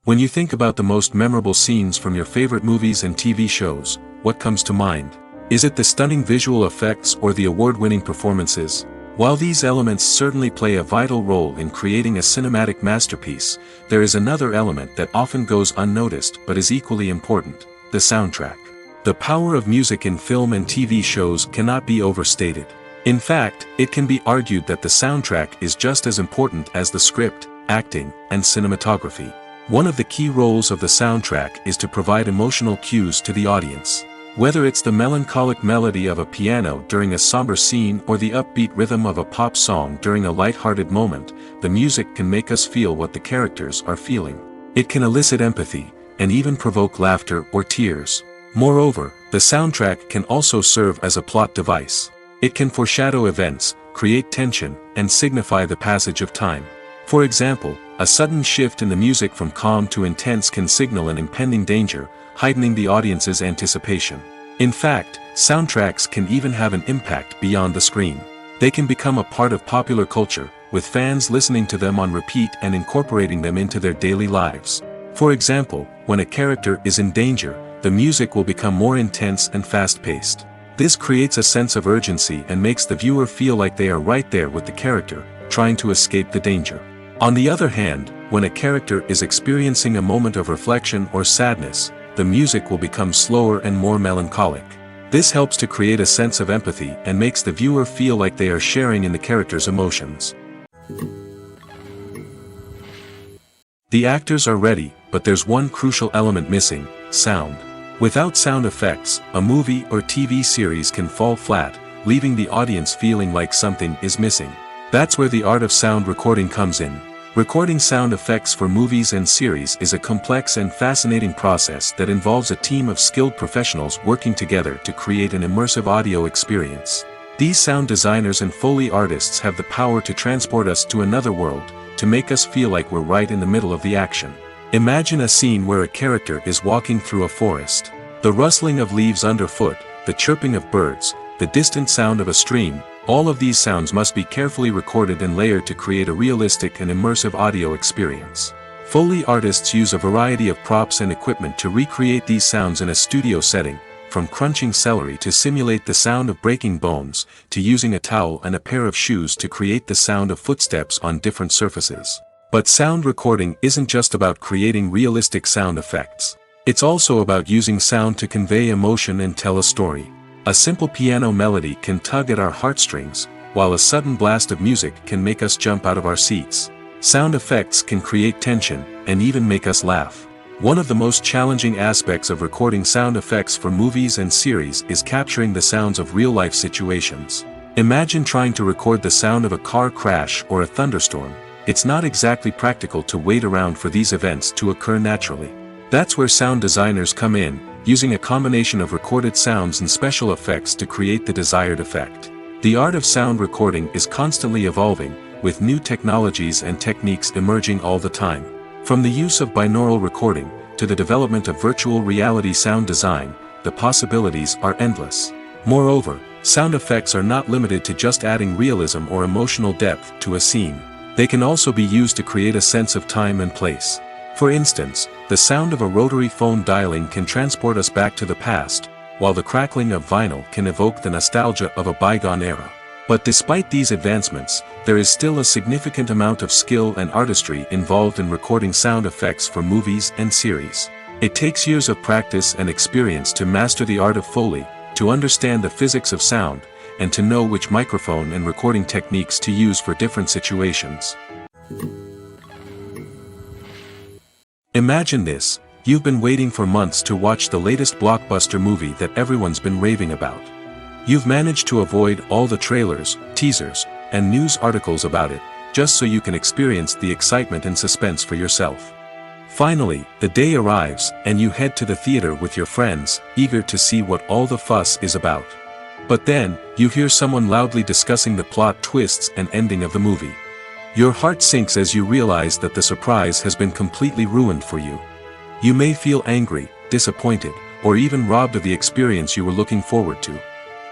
When you think about the most memorable scenes from your favorite movies and TV shows, what comes to mind? Is it the stunning visual effects or the award-winning performances? While these elements certainly play a vital role in creating a cinematic masterpiece, there is another element that often goes unnoticed but is equally important: the soundtrack. The power of music in film and TV shows cannot be overstated. In fact, it can be argued that the soundtrack is just as important as the script, acting, and cinematography. One of the key roles of the soundtrack is to provide emotional cues to the audience. Whether it's the melancholic melody of a piano during a somber scene or the upbeat rhythm of a pop song during a light-hearted moment, the music can make us feel what the characters are feeling. It can elicit empathy, and even provoke laughter or tears. Moreover, the soundtrack can also serve as a plot device. It can foreshadow events, create tension, and signify the passage of time. For example, a sudden shift in the music from calm to intense can signal an impending danger, heightening the audience's anticipation. In fact, soundtracks can even have an impact beyond the screen. They can become a part of popular culture, with fans listening to them on repeat and incorporating them into their daily lives. For example, when a character is in danger, the music will become more intense and fast-paced. This creates a sense of urgency and makes the viewer feel like they are right there with the character, trying to escape the danger. On the other hand, when a character is experiencing a moment of reflection or sadness, the music will become slower and more melancholic. This helps to create a sense of empathy and makes the viewer feel like they are sharing in the character's emotions. The actors are ready, but there's one crucial element missing: sound. Without sound effects, a movie or TV series can fall flat, leaving the audience feeling like something is missing. That's where the art of sound recording comes in. Recording sound effects for movies and series is a complex and fascinating process that involves a team of skilled professionals working together to create an immersive audio experience. These sound designers and Foley artists have the power to transport us to another world, to make us feel like we're right in the middle of the action. Imagine a scene where a character is walking through a forest. The rustling of leaves underfoot, the chirping of birds, the distant sound of a stream, all of these sounds must be carefully recorded and layered to create a realistic and immersive audio experience. Foley artists use a variety of props and equipment to recreate these sounds in a studio setting, from crunching celery to simulate the sound of breaking bones, to using a towel and a pair of shoes to create the sound of footsteps on different surfaces. But sound recording isn't just about creating realistic sound effects. It's also about using sound to convey emotion and tell a story. A simple piano melody can tug at our heartstrings, while a sudden blast of music can make us jump out of our seats. Sound effects can create tension, and even make us laugh. One of the most challenging aspects of recording sound effects for movies and series is capturing the sounds of real-life situations. Imagine trying to record the sound of a car crash or a thunderstorm. It's not exactly practical to wait around for these events to occur naturally. That's where sound designers come in, using a combination of recorded sounds and special effects to create the desired effect. The art of sound recording is constantly evolving, with new technologies and techniques emerging all the time. From the use of binaural recording, to the development of virtual reality sound design, the possibilities are endless. Moreover, sound effects are not limited to just adding realism or emotional depth to a scene. They can also be used to create a sense of time and place. For instance, the sound of a rotary phone dialing can transport us back to the past, while the crackling of vinyl can evoke the nostalgia of a bygone era. But despite these advancements, there is still a significant amount of skill and artistry involved in recording sound effects for movies and series. It takes years of practice and experience to master the art of Foley, to understand the physics of sound, and to know which microphone and recording techniques to use for different situations. Imagine this: you've been waiting for months to watch the latest blockbuster movie that everyone's been raving about. You've managed to avoid all the trailers, teasers, and news articles about it, just so you can experience the excitement and suspense for yourself. Finally, the day arrives, and you head to the theater with your friends, eager to see what all the fuss is about. But then, you hear someone loudly discussing the plot twists and ending of the movie. Your heart sinks as you realize that the surprise has been completely ruined for you. You may feel angry, disappointed, or even robbed of the experience you were looking forward to.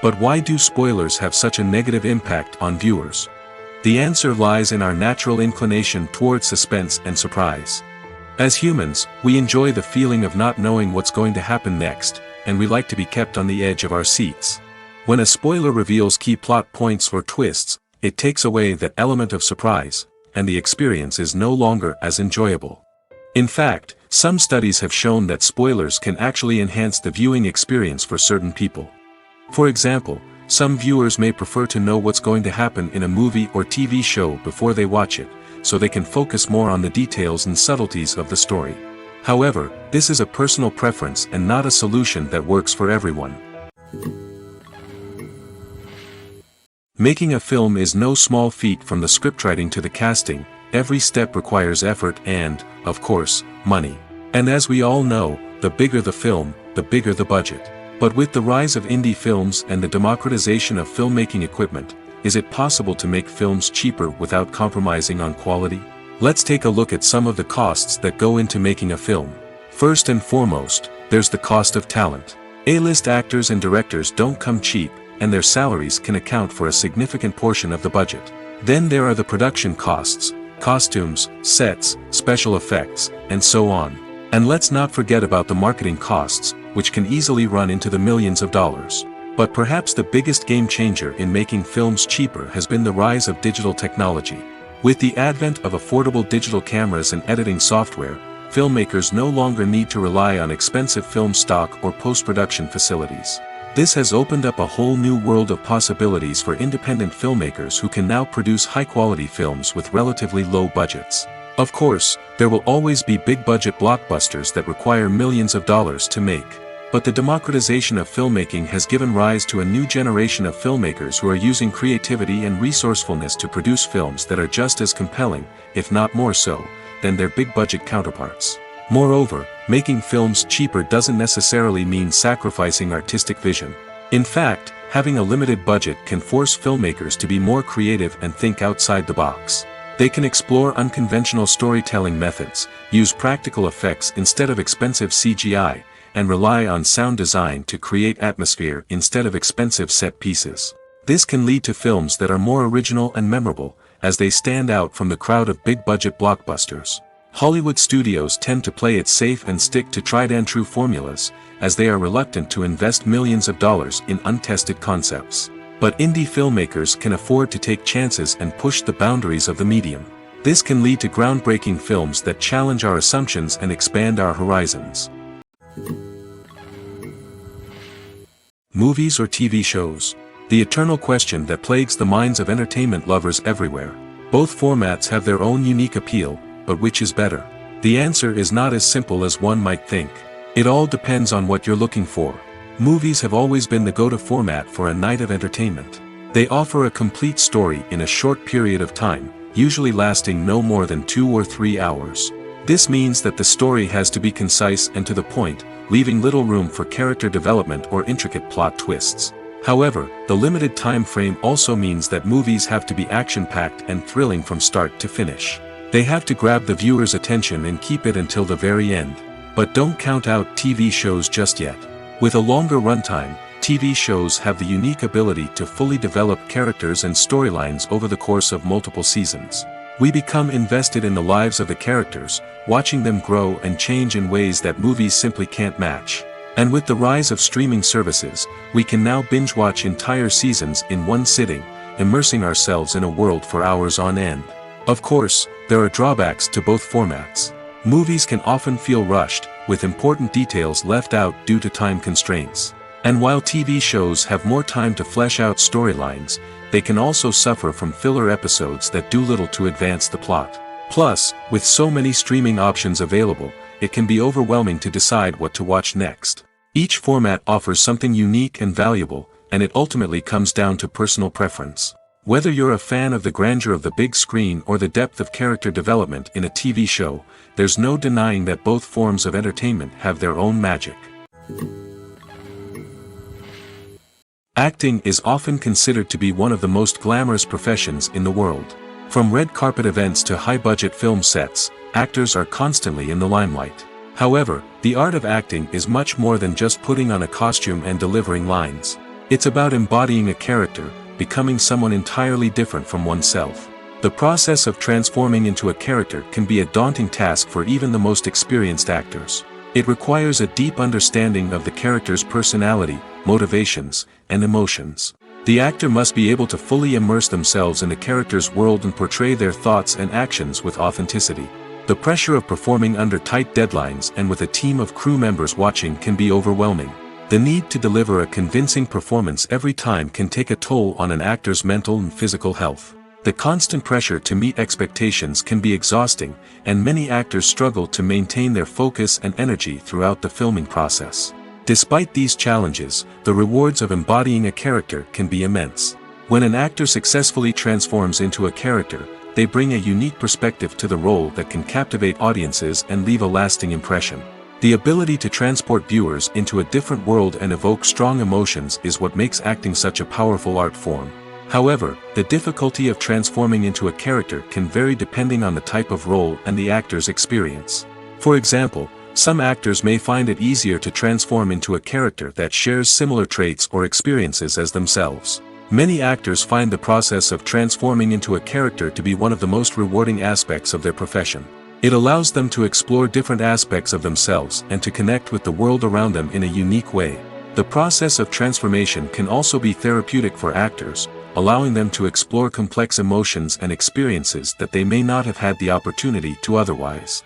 But why do spoilers have such a negative impact on viewers? The answer lies in our natural inclination toward suspense and surprise. As humans, we enjoy the feeling of not knowing what's going to happen next, and we like to be kept on the edge of our seats. When a spoiler reveals key plot points or twists, it takes away that element of surprise, and the experience is no longer as enjoyable. In fact, some studies have shown that spoilers can actually enhance the viewing experience for certain people. For example, some viewers may prefer to know what's going to happen in a movie or TV show before they watch it, so they can focus more on the details and subtleties of the story. However, this is a personal preference and not a solution that works for everyone. Making a film is no small feat. From the scriptwriting to the casting, every step requires effort and, of course, money. And as we all know, the bigger the film, the bigger the budget. But with the rise of indie films and the democratization of filmmaking equipment, is it possible to make films cheaper without compromising on quality? Let's take a look at some of the costs that go into making a film. First and foremost, there's the cost of talent. A-list actors and directors don't come cheap, and their salaries can account for a significant portion of the budget. Then there are the production costs, costumes, sets, special effects, and so on. And let's not forget about the marketing costs, which can easily run into the millions of dollars. But perhaps the biggest game changer in making films cheaper has been the rise of digital technology. With the advent of affordable digital cameras and editing software, filmmakers no longer need to rely on expensive film stock or post-production facilities. This has opened up a whole new world of possibilities for independent filmmakers who can now produce high-quality films with relatively low budgets. Of course, there will always be big-budget blockbusters that require millions of dollars to make. But the democratization of filmmaking has given rise to a new generation of filmmakers who are using creativity and resourcefulness to produce films that are just as compelling, if not more so, than their big-budget counterparts. Moreover, making films cheaper doesn't necessarily mean sacrificing artistic vision. In fact, having a limited budget can force filmmakers to be more creative and think outside the box. They can explore unconventional storytelling methods, use practical effects instead of expensive CGI, and rely on sound design to create atmosphere instead of expensive set pieces. This can lead to films that are more original and memorable, as they stand out from the crowd of big-budget blockbusters. Hollywood studios tend to play it safe and stick to tried-and-true formulas, as they are reluctant to invest millions of dollars in untested concepts. But indie filmmakers can afford to take chances and push the boundaries of the medium. This can lead to groundbreaking films that challenge our assumptions and expand our horizons. Movies or TV shows? The eternal question that plagues the minds of entertainment lovers everywhere. Both formats have their own unique appeal, but which is better? The answer is not as simple as one might think. It all depends on what you're looking for. Movies have always been the go-to format for a night of entertainment. They offer a complete story in a short period of time, usually lasting no more than 2 or 3 hours. This means that the story has to be concise and to the point, leaving little room for character development or intricate plot twists. However, the limited time frame also means that movies have to be action-packed and thrilling from start to finish. They have to grab the viewer's attention and keep it until the very end. But don't count out TV shows just yet. With a longer runtime, TV shows have the unique ability to fully develop characters and storylines over the course of multiple seasons. We become invested in the lives of the characters, watching them grow and change in ways that movies simply can't match. And with the rise of streaming services, we can now binge-watch entire seasons in one sitting, immersing ourselves in a world for hours on end. Of course, there are drawbacks to both formats. Movies can often feel rushed, with important details left out due to time constraints. And while TV shows have more time to flesh out storylines, they can also suffer from filler episodes that do little to advance the plot. Plus, with so many streaming options available, it can be overwhelming to decide what to watch next. Each format offers something unique and valuable, and it ultimately comes down to personal preference. Whether you're a fan of the grandeur of the big screen or the depth of character development in a TV show, there's no denying that both forms of entertainment have their own magic. Acting is often considered to be one of the most glamorous professions in the world. From red carpet events to high-budget film sets, actors are constantly in the limelight. However, the art of acting is much more than just putting on a costume and delivering lines. It's about embodying a character, becoming someone entirely different from oneself. The process of transforming into a character can be a daunting task for even the most experienced actors. It requires a deep understanding of the character's personality, motivations, and emotions. The actor must be able to fully immerse themselves in the character's world and portray their thoughts and actions with authenticity. The pressure of performing under tight deadlines and with a team of crew members watching can be overwhelming. The need to deliver a convincing performance every time can take a toll on an actor's mental and physical health. The constant pressure to meet expectations can be exhausting, and many actors struggle to maintain their focus and energy throughout the filming process. Despite these challenges, the rewards of embodying a character can be immense. When an actor successfully transforms into a character, they bring a unique perspective to the role that can captivate audiences and leave a lasting impression. The ability to transport viewers into a different world and evoke strong emotions is what makes acting such a powerful art form. However, the difficulty of transforming into a character can vary depending on the type of role and the actor's experience. For example, some actors may find it easier to transform into a character that shares similar traits or experiences as themselves. Many actors find the process of transforming into a character to be one of the most rewarding aspects of their profession. It allows them to explore different aspects of themselves and to connect with the world around them in a unique way. The process of transformation can also be therapeutic for actors, allowing them to explore complex emotions and experiences that they may not have had the opportunity to otherwise.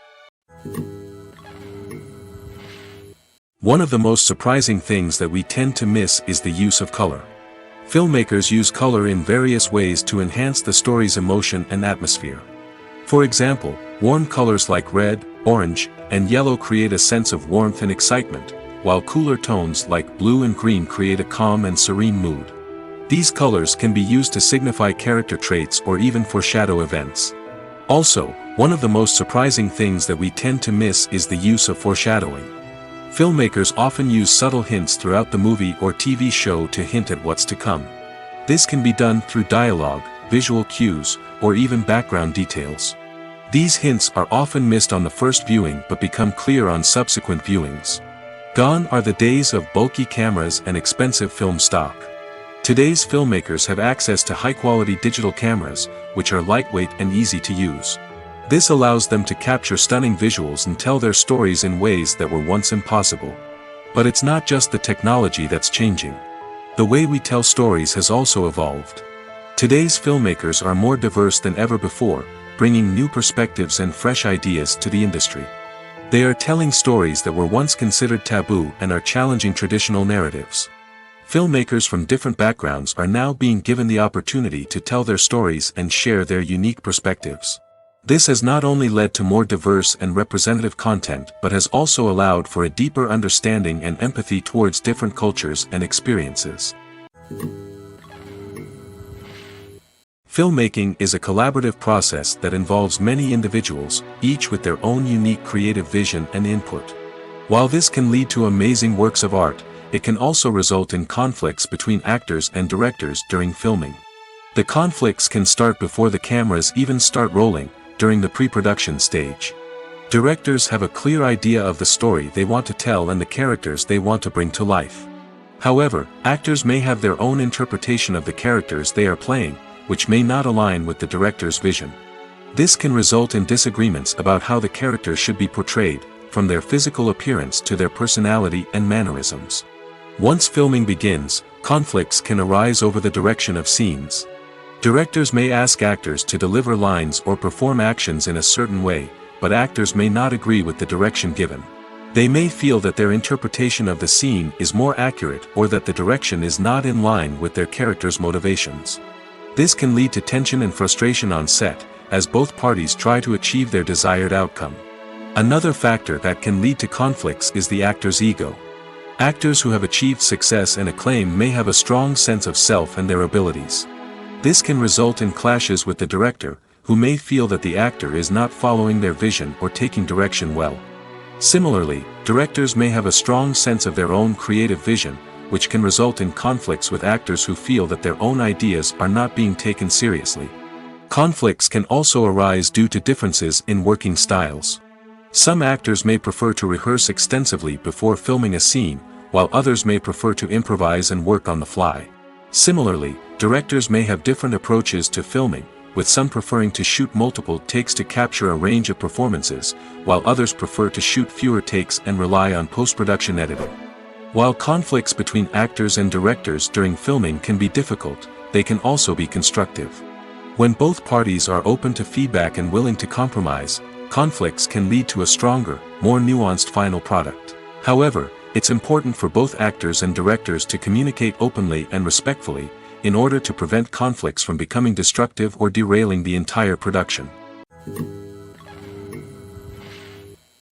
One of the most surprising things that we tend to miss is the use of color. Filmmakers use color in various ways to enhance the story's emotion and atmosphere. For example, warm colors like red, orange, and yellow create a sense of warmth and excitement, while cooler tones like blue and green create a calm and serene mood. These colors can be used to signify character traits or even foreshadow events. Also, one of the most surprising things that we tend to miss is the use of foreshadowing. Filmmakers often use subtle hints throughout the movie or TV show to hint at what's to come. This can be done through dialogue, visual cues, or even background details. These hints are often missed on the first viewing but become clear on subsequent viewings. Gone are the days of bulky cameras and expensive film stock. Today's filmmakers have access to high-quality digital cameras, which are lightweight and easy to use. This allows them to capture stunning visuals and tell their stories in ways that were once impossible. But it's not just the technology that's changing. The way we tell stories has also evolved. Today's filmmakers are more diverse than ever before, bringing new perspectives and fresh ideas to the industry. They are telling stories that were once considered taboo and are challenging traditional narratives. Filmmakers from different backgrounds are now being given the opportunity to tell their stories and share their unique perspectives. This has not only led to more diverse and representative content but has also allowed for a deeper understanding and empathy towards different cultures and experiences. Filmmaking is a collaborative process that involves many individuals, each with their own unique creative vision and input. While this can lead to amazing works of art, it can also result in conflicts between actors and directors during filming. The conflicts can start before the cameras even start rolling, during the pre-production stage. Directors have a clear idea of the story they want to tell and the characters they want to bring to life. However, actors may have their own interpretation of the characters they are playing, which may not align with the director's vision. This can result in disagreements about how the character should be portrayed, from their physical appearance to their personality and mannerisms. Once filming begins, conflicts can arise over the direction of scenes. Directors may ask actors to deliver lines or perform actions in a certain way, but actors may not agree with the direction given. They may feel that their interpretation of the scene is more accurate or that the direction is not in line with their character's motivations. This can lead to tension and frustration on set, as both parties try to achieve their desired outcome. Another factor that can lead to conflicts is the actor's ego. Actors who have achieved success and acclaim may have a strong sense of self and their abilities. This can result in clashes with the director, who may feel that the actor is not following their vision or taking direction well. Similarly, directors may have a strong sense of their own creative vision, which can result in conflicts with actors who feel that their own ideas are not being taken seriously. Conflicts can also arise due to differences in working styles. Some actors may prefer to rehearse extensively before filming a scene, while others may prefer to improvise and work on the fly. Similarly, directors may have different approaches to filming, with some preferring to shoot multiple takes to capture a range of performances, while others prefer to shoot fewer takes and rely on post-production editing. While conflicts between actors and directors during filming can be difficult, they can also be constructive. When both parties are open to feedback and willing to compromise, conflicts can lead to a stronger, more nuanced final product. However, it's important for both actors and directors to communicate openly and respectfully, in order to prevent conflicts from becoming destructive or derailing the entire production.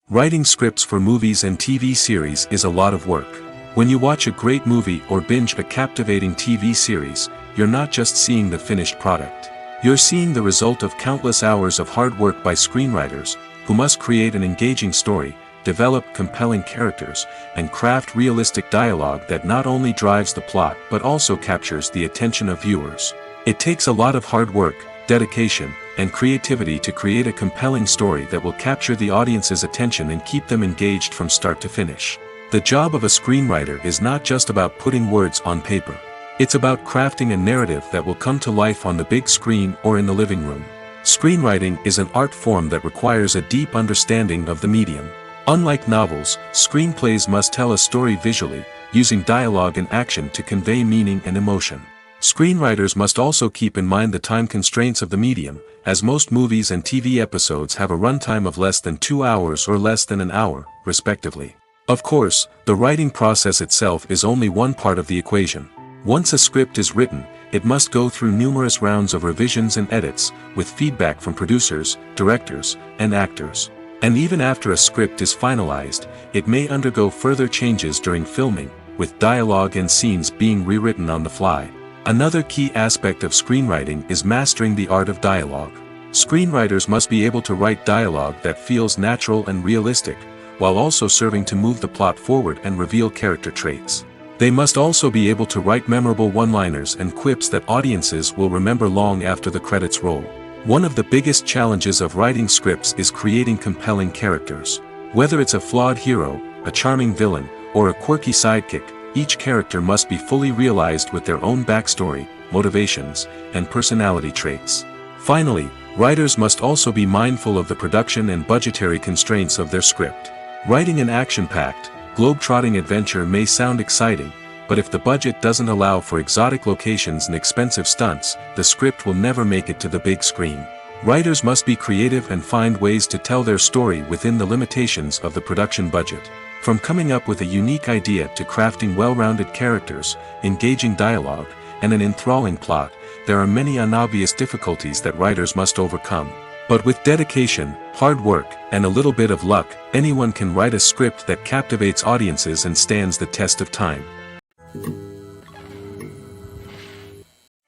Writing scripts for movies and TV series is a lot of work. When you watch a great movie or binge a captivating TV series, you're not just seeing the finished product. You're seeing the result of countless hours of hard work by screenwriters, who must create an engaging story, develop compelling characters, and craft realistic dialogue that not only drives the plot but also captures the attention of viewers. It takes a lot of hard work, dedication, and creativity to create a compelling story that will capture the audience's attention and keep them engaged from start to finish. The job of a screenwriter is not just about putting words on paper. It's about crafting a narrative that will come to life on the big screen or in the living room. Screenwriting is an art form that requires a deep understanding of the medium. Unlike novels, screenplays must tell a story visually, using dialogue and action to convey meaning and emotion. Screenwriters must also keep in mind the time constraints of the medium, as most movies and TV episodes have a runtime of less than 2 hours or less than an hour, respectively. Of course, the writing process itself is only one part of the equation. Once a script is written, it must go through numerous rounds of revisions and edits, with feedback from producers, directors, and actors. And even after a script is finalized, it may undergo further changes during filming, with dialogue and scenes being rewritten on the fly. Another key aspect of screenwriting is mastering the art of dialogue. Screenwriters must be able to write dialogue that feels natural and realistic, while also serving to move the plot forward and reveal character traits. They must also be able to write memorable one-liners and quips that audiences will remember long after the credits roll. One of the biggest challenges of writing scripts is creating compelling characters. Whether it's a flawed hero, a charming villain, or a quirky sidekick, each character must be fully realized with their own backstory, motivations, and personality traits. Finally, writers must also be mindful of the production and budgetary constraints of their script. Writing an action-packed, globe-trotting adventure may sound exciting, but if the budget doesn't allow for exotic locations and expensive stunts, the script will never make it to the big screen. Writers must be creative and find ways to tell their story within the limitations of the production budget. From coming up with a unique idea to crafting well-rounded characters, engaging dialogue, and an enthralling plot, there are many unobvious difficulties that writers must overcome. But with dedication, hard work, and a little bit of luck, anyone can write a script that captivates audiences and stands the test of time.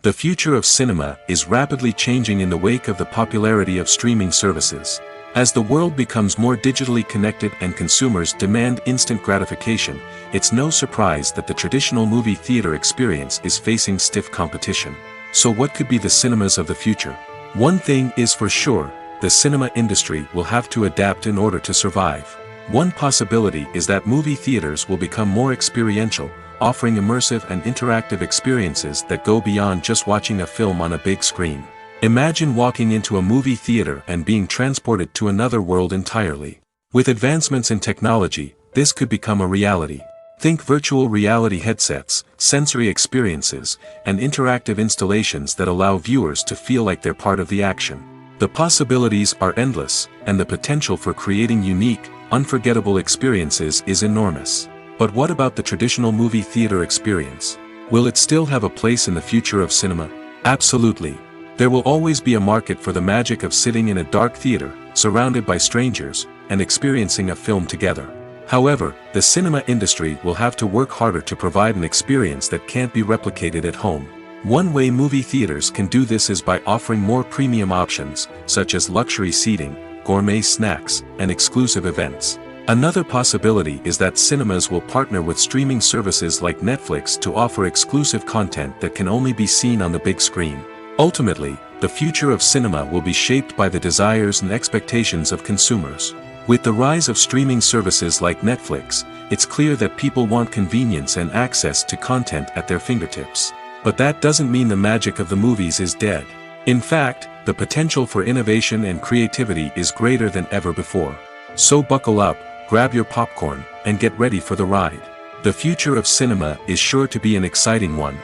The future of cinema is rapidly changing in the wake of the popularity of streaming services. As the world becomes more digitally connected and consumers demand instant gratification, it's no surprise that the traditional movie theater experience is facing stiff competition. So what could be the cinemas of the future? One thing is for sure, the cinema industry will have to adapt in order to survive. One possibility is that movie theaters will become more experiential, offering immersive and interactive experiences that go beyond just watching a film on a big screen. Imagine walking into a movie theater and being transported to another world entirely. With advancements in technology, this could become a reality. Think virtual reality headsets, sensory experiences, and interactive installations that allow viewers to feel like they're part of the action. The possibilities are endless, and the potential for creating unique, unforgettable experiences is enormous. But what about the traditional movie theater experience? Will it still have a place in the future of cinema? Absolutely. There will always be a market for the magic of sitting in a dark theater, surrounded by strangers, and experiencing a film together. However, the cinema industry will have to work harder to provide an experience that can't be replicated at home. One way movie theaters can do this is by offering more premium options, such as luxury seating, gourmet snacks, and exclusive events. Another possibility is that cinemas will partner with streaming services like Netflix to offer exclusive content that can only be seen on the big screen. Ultimately, the future of cinema will be shaped by the desires and expectations of consumers. With the rise of streaming services like Netflix, it's clear that people want convenience and access to content at their fingertips. But that doesn't mean the magic of the movies is dead. In fact, the potential for innovation and creativity is greater than ever before. So buckle up, grab your popcorn, and get ready for the ride. The future of cinema is sure to be an exciting one.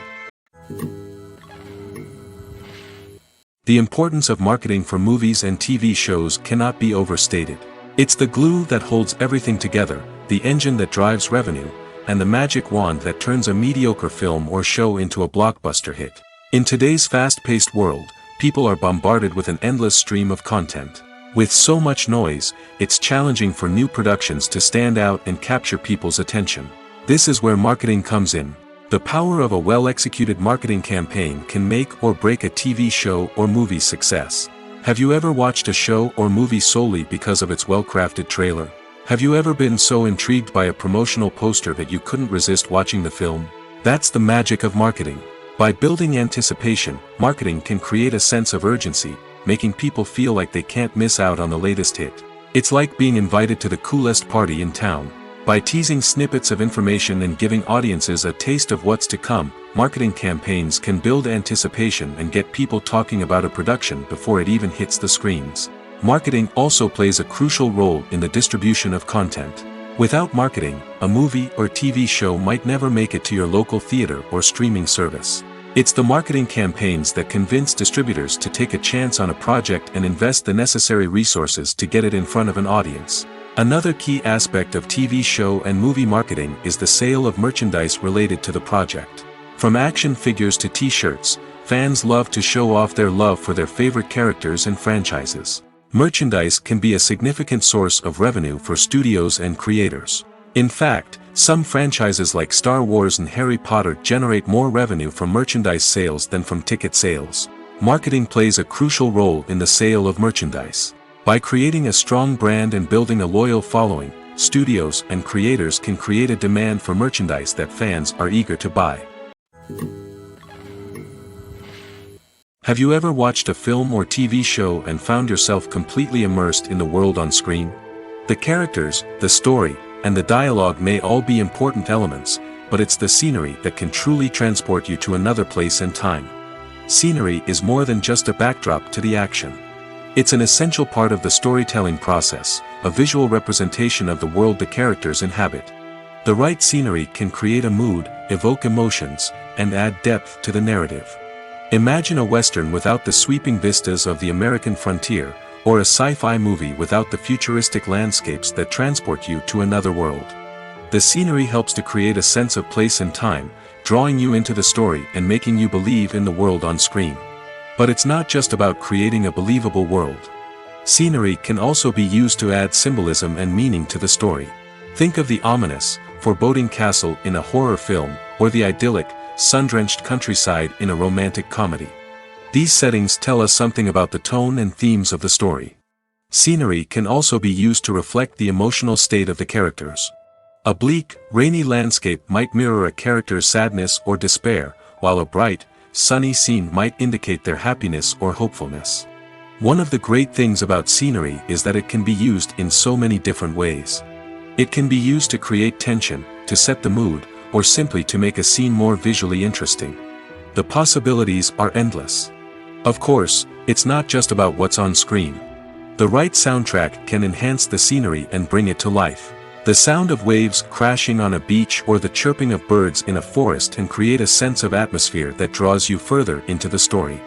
The importance of marketing for movies and TV shows cannot be overstated. It's the glue that holds everything together, the engine that drives revenue, and the magic wand that turns a mediocre film or show into a blockbuster hit. In today's fast-paced world, people are bombarded with an endless stream of content. With so much noise, it's challenging for new productions to stand out and capture people's attention. This is where marketing comes in. The power of a well-executed marketing campaign can make or break a TV show or movie's success. Have you ever watched a show or movie solely because of its well-crafted trailer? Have you ever been so intrigued by a promotional poster that you couldn't resist watching the film? That's the magic of marketing. By building anticipation, marketing can create a sense of urgency, making people feel like they can't miss out on the latest hit. It's like being invited to the coolest party in town. By teasing snippets of information and giving audiences a taste of what's to come, marketing campaigns can build anticipation and get people talking about a production before it even hits the screens. Marketing also plays a crucial role in the distribution of content. Without marketing, a movie or TV show might never make it to your local theater or streaming service. It's the marketing campaigns that convince distributors to take a chance on a project and invest the necessary resources to get it in front of an audience. Another key aspect of TV show and movie marketing is the sale of merchandise related to the project. From action figures to t-shirts, fans love to show off their love for their favorite characters and franchises. Merchandise can be a significant source of revenue for studios and creators. In fact, some franchises like Star Wars and Harry Potter generate more revenue from merchandise sales than from ticket sales. Marketing plays a crucial role in the sale of merchandise. By creating a strong brand and building a loyal following, studios and creators can create a demand for merchandise that fans are eager to buy. Have you ever watched a film or TV show and found yourself completely immersed in the world on screen? The characters, the story, and the dialogue may all be important elements, but it's the scenery that can truly transport you to another place and time. Scenery is more than just a backdrop to the action. It's an essential part of the storytelling process, a visual representation of the world the characters inhabit. The right scenery can create a mood, evoke emotions, and add depth to the narrative. Imagine a Western without the sweeping vistas of the American frontier, or a sci-fi movie without the futuristic landscapes that transport you to another world. The scenery helps to create a sense of place and time, drawing you into the story and making you believe in the world on screen. But it's not just about creating a believable world. Scenery can also be used to add symbolism and meaning to the story. Think of the ominous, foreboding castle in a horror film, or the idyllic, sun-drenched countryside in a romantic comedy. These settings tell us something about the tone and themes of the story. Scenery can also be used to reflect the emotional state of the characters. A bleak, rainy landscape might mirror a character's sadness or despair, while a bright, sunny scene might indicate their happiness or hopefulness. One of the great things about scenery is that it can be used in so many different ways. It can be used to create tension, to set the mood, or simply to make a scene more visually interesting. The possibilities are endless. Of course, it's not just about what's on screen. The right soundtrack can enhance the scenery and bring it to life. The sound of waves crashing on a beach or the chirping of birds in a forest can create a sense of atmosphere that draws you further into the story.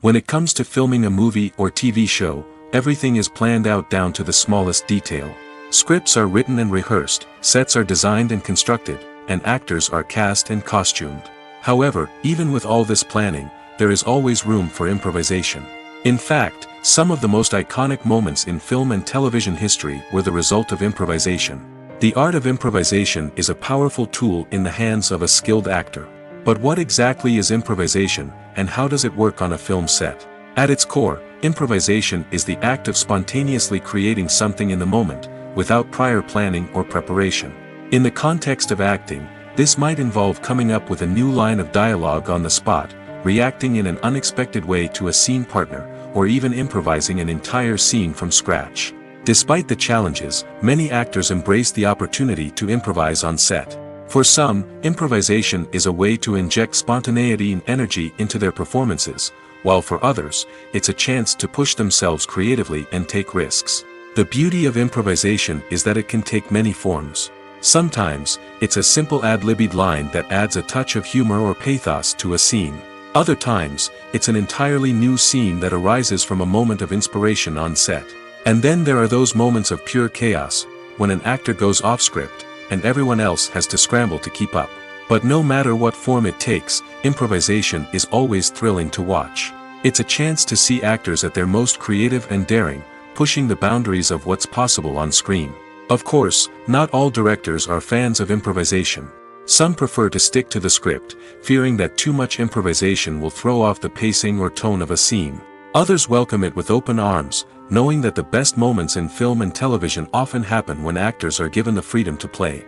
When it comes to filming a movie or TV show, everything is planned out down to the smallest detail. Scripts are written and rehearsed, sets are designed and constructed, and actors are cast and costumed. However, even with all this planning, there is always room for improvisation. In fact, some of the most iconic moments in film and television history were the result of improvisation. The art of improvisation is a powerful tool in the hands of a skilled actor. But what exactly is improvisation, and how does it work on a film set? At its core, improvisation is the act of spontaneously creating something in the moment, without prior planning or preparation. In the context of acting, this might involve coming up with a new line of dialogue on the spot, reacting in an unexpected way to a scene partner, or even improvising an entire scene from scratch. Despite the challenges, many actors embrace the opportunity to improvise on set. For some, improvisation is a way to inject spontaneity and energy into their performances, while for others, it's a chance to push themselves creatively and take risks. The beauty of improvisation is that it can take many forms. Sometimes, it's a simple ad-libbed line that adds a touch of humor or pathos to a scene. Other times, it's an entirely new scene that arises from a moment of inspiration on set. And then there are those moments of pure chaos, when an actor goes off script, and everyone else has to scramble to keep up. But no matter what form it takes, improvisation is always thrilling to watch. It's a chance to see actors at their most creative and daring, pushing the boundaries of what's possible on screen. Of course, not all directors are fans of improvisation. Some prefer to stick to the script, fearing that too much improvisation will throw off the pacing or tone of a scene. Others welcome it with open arms, knowing that the best moments in film and television often happen when actors are given the freedom to play.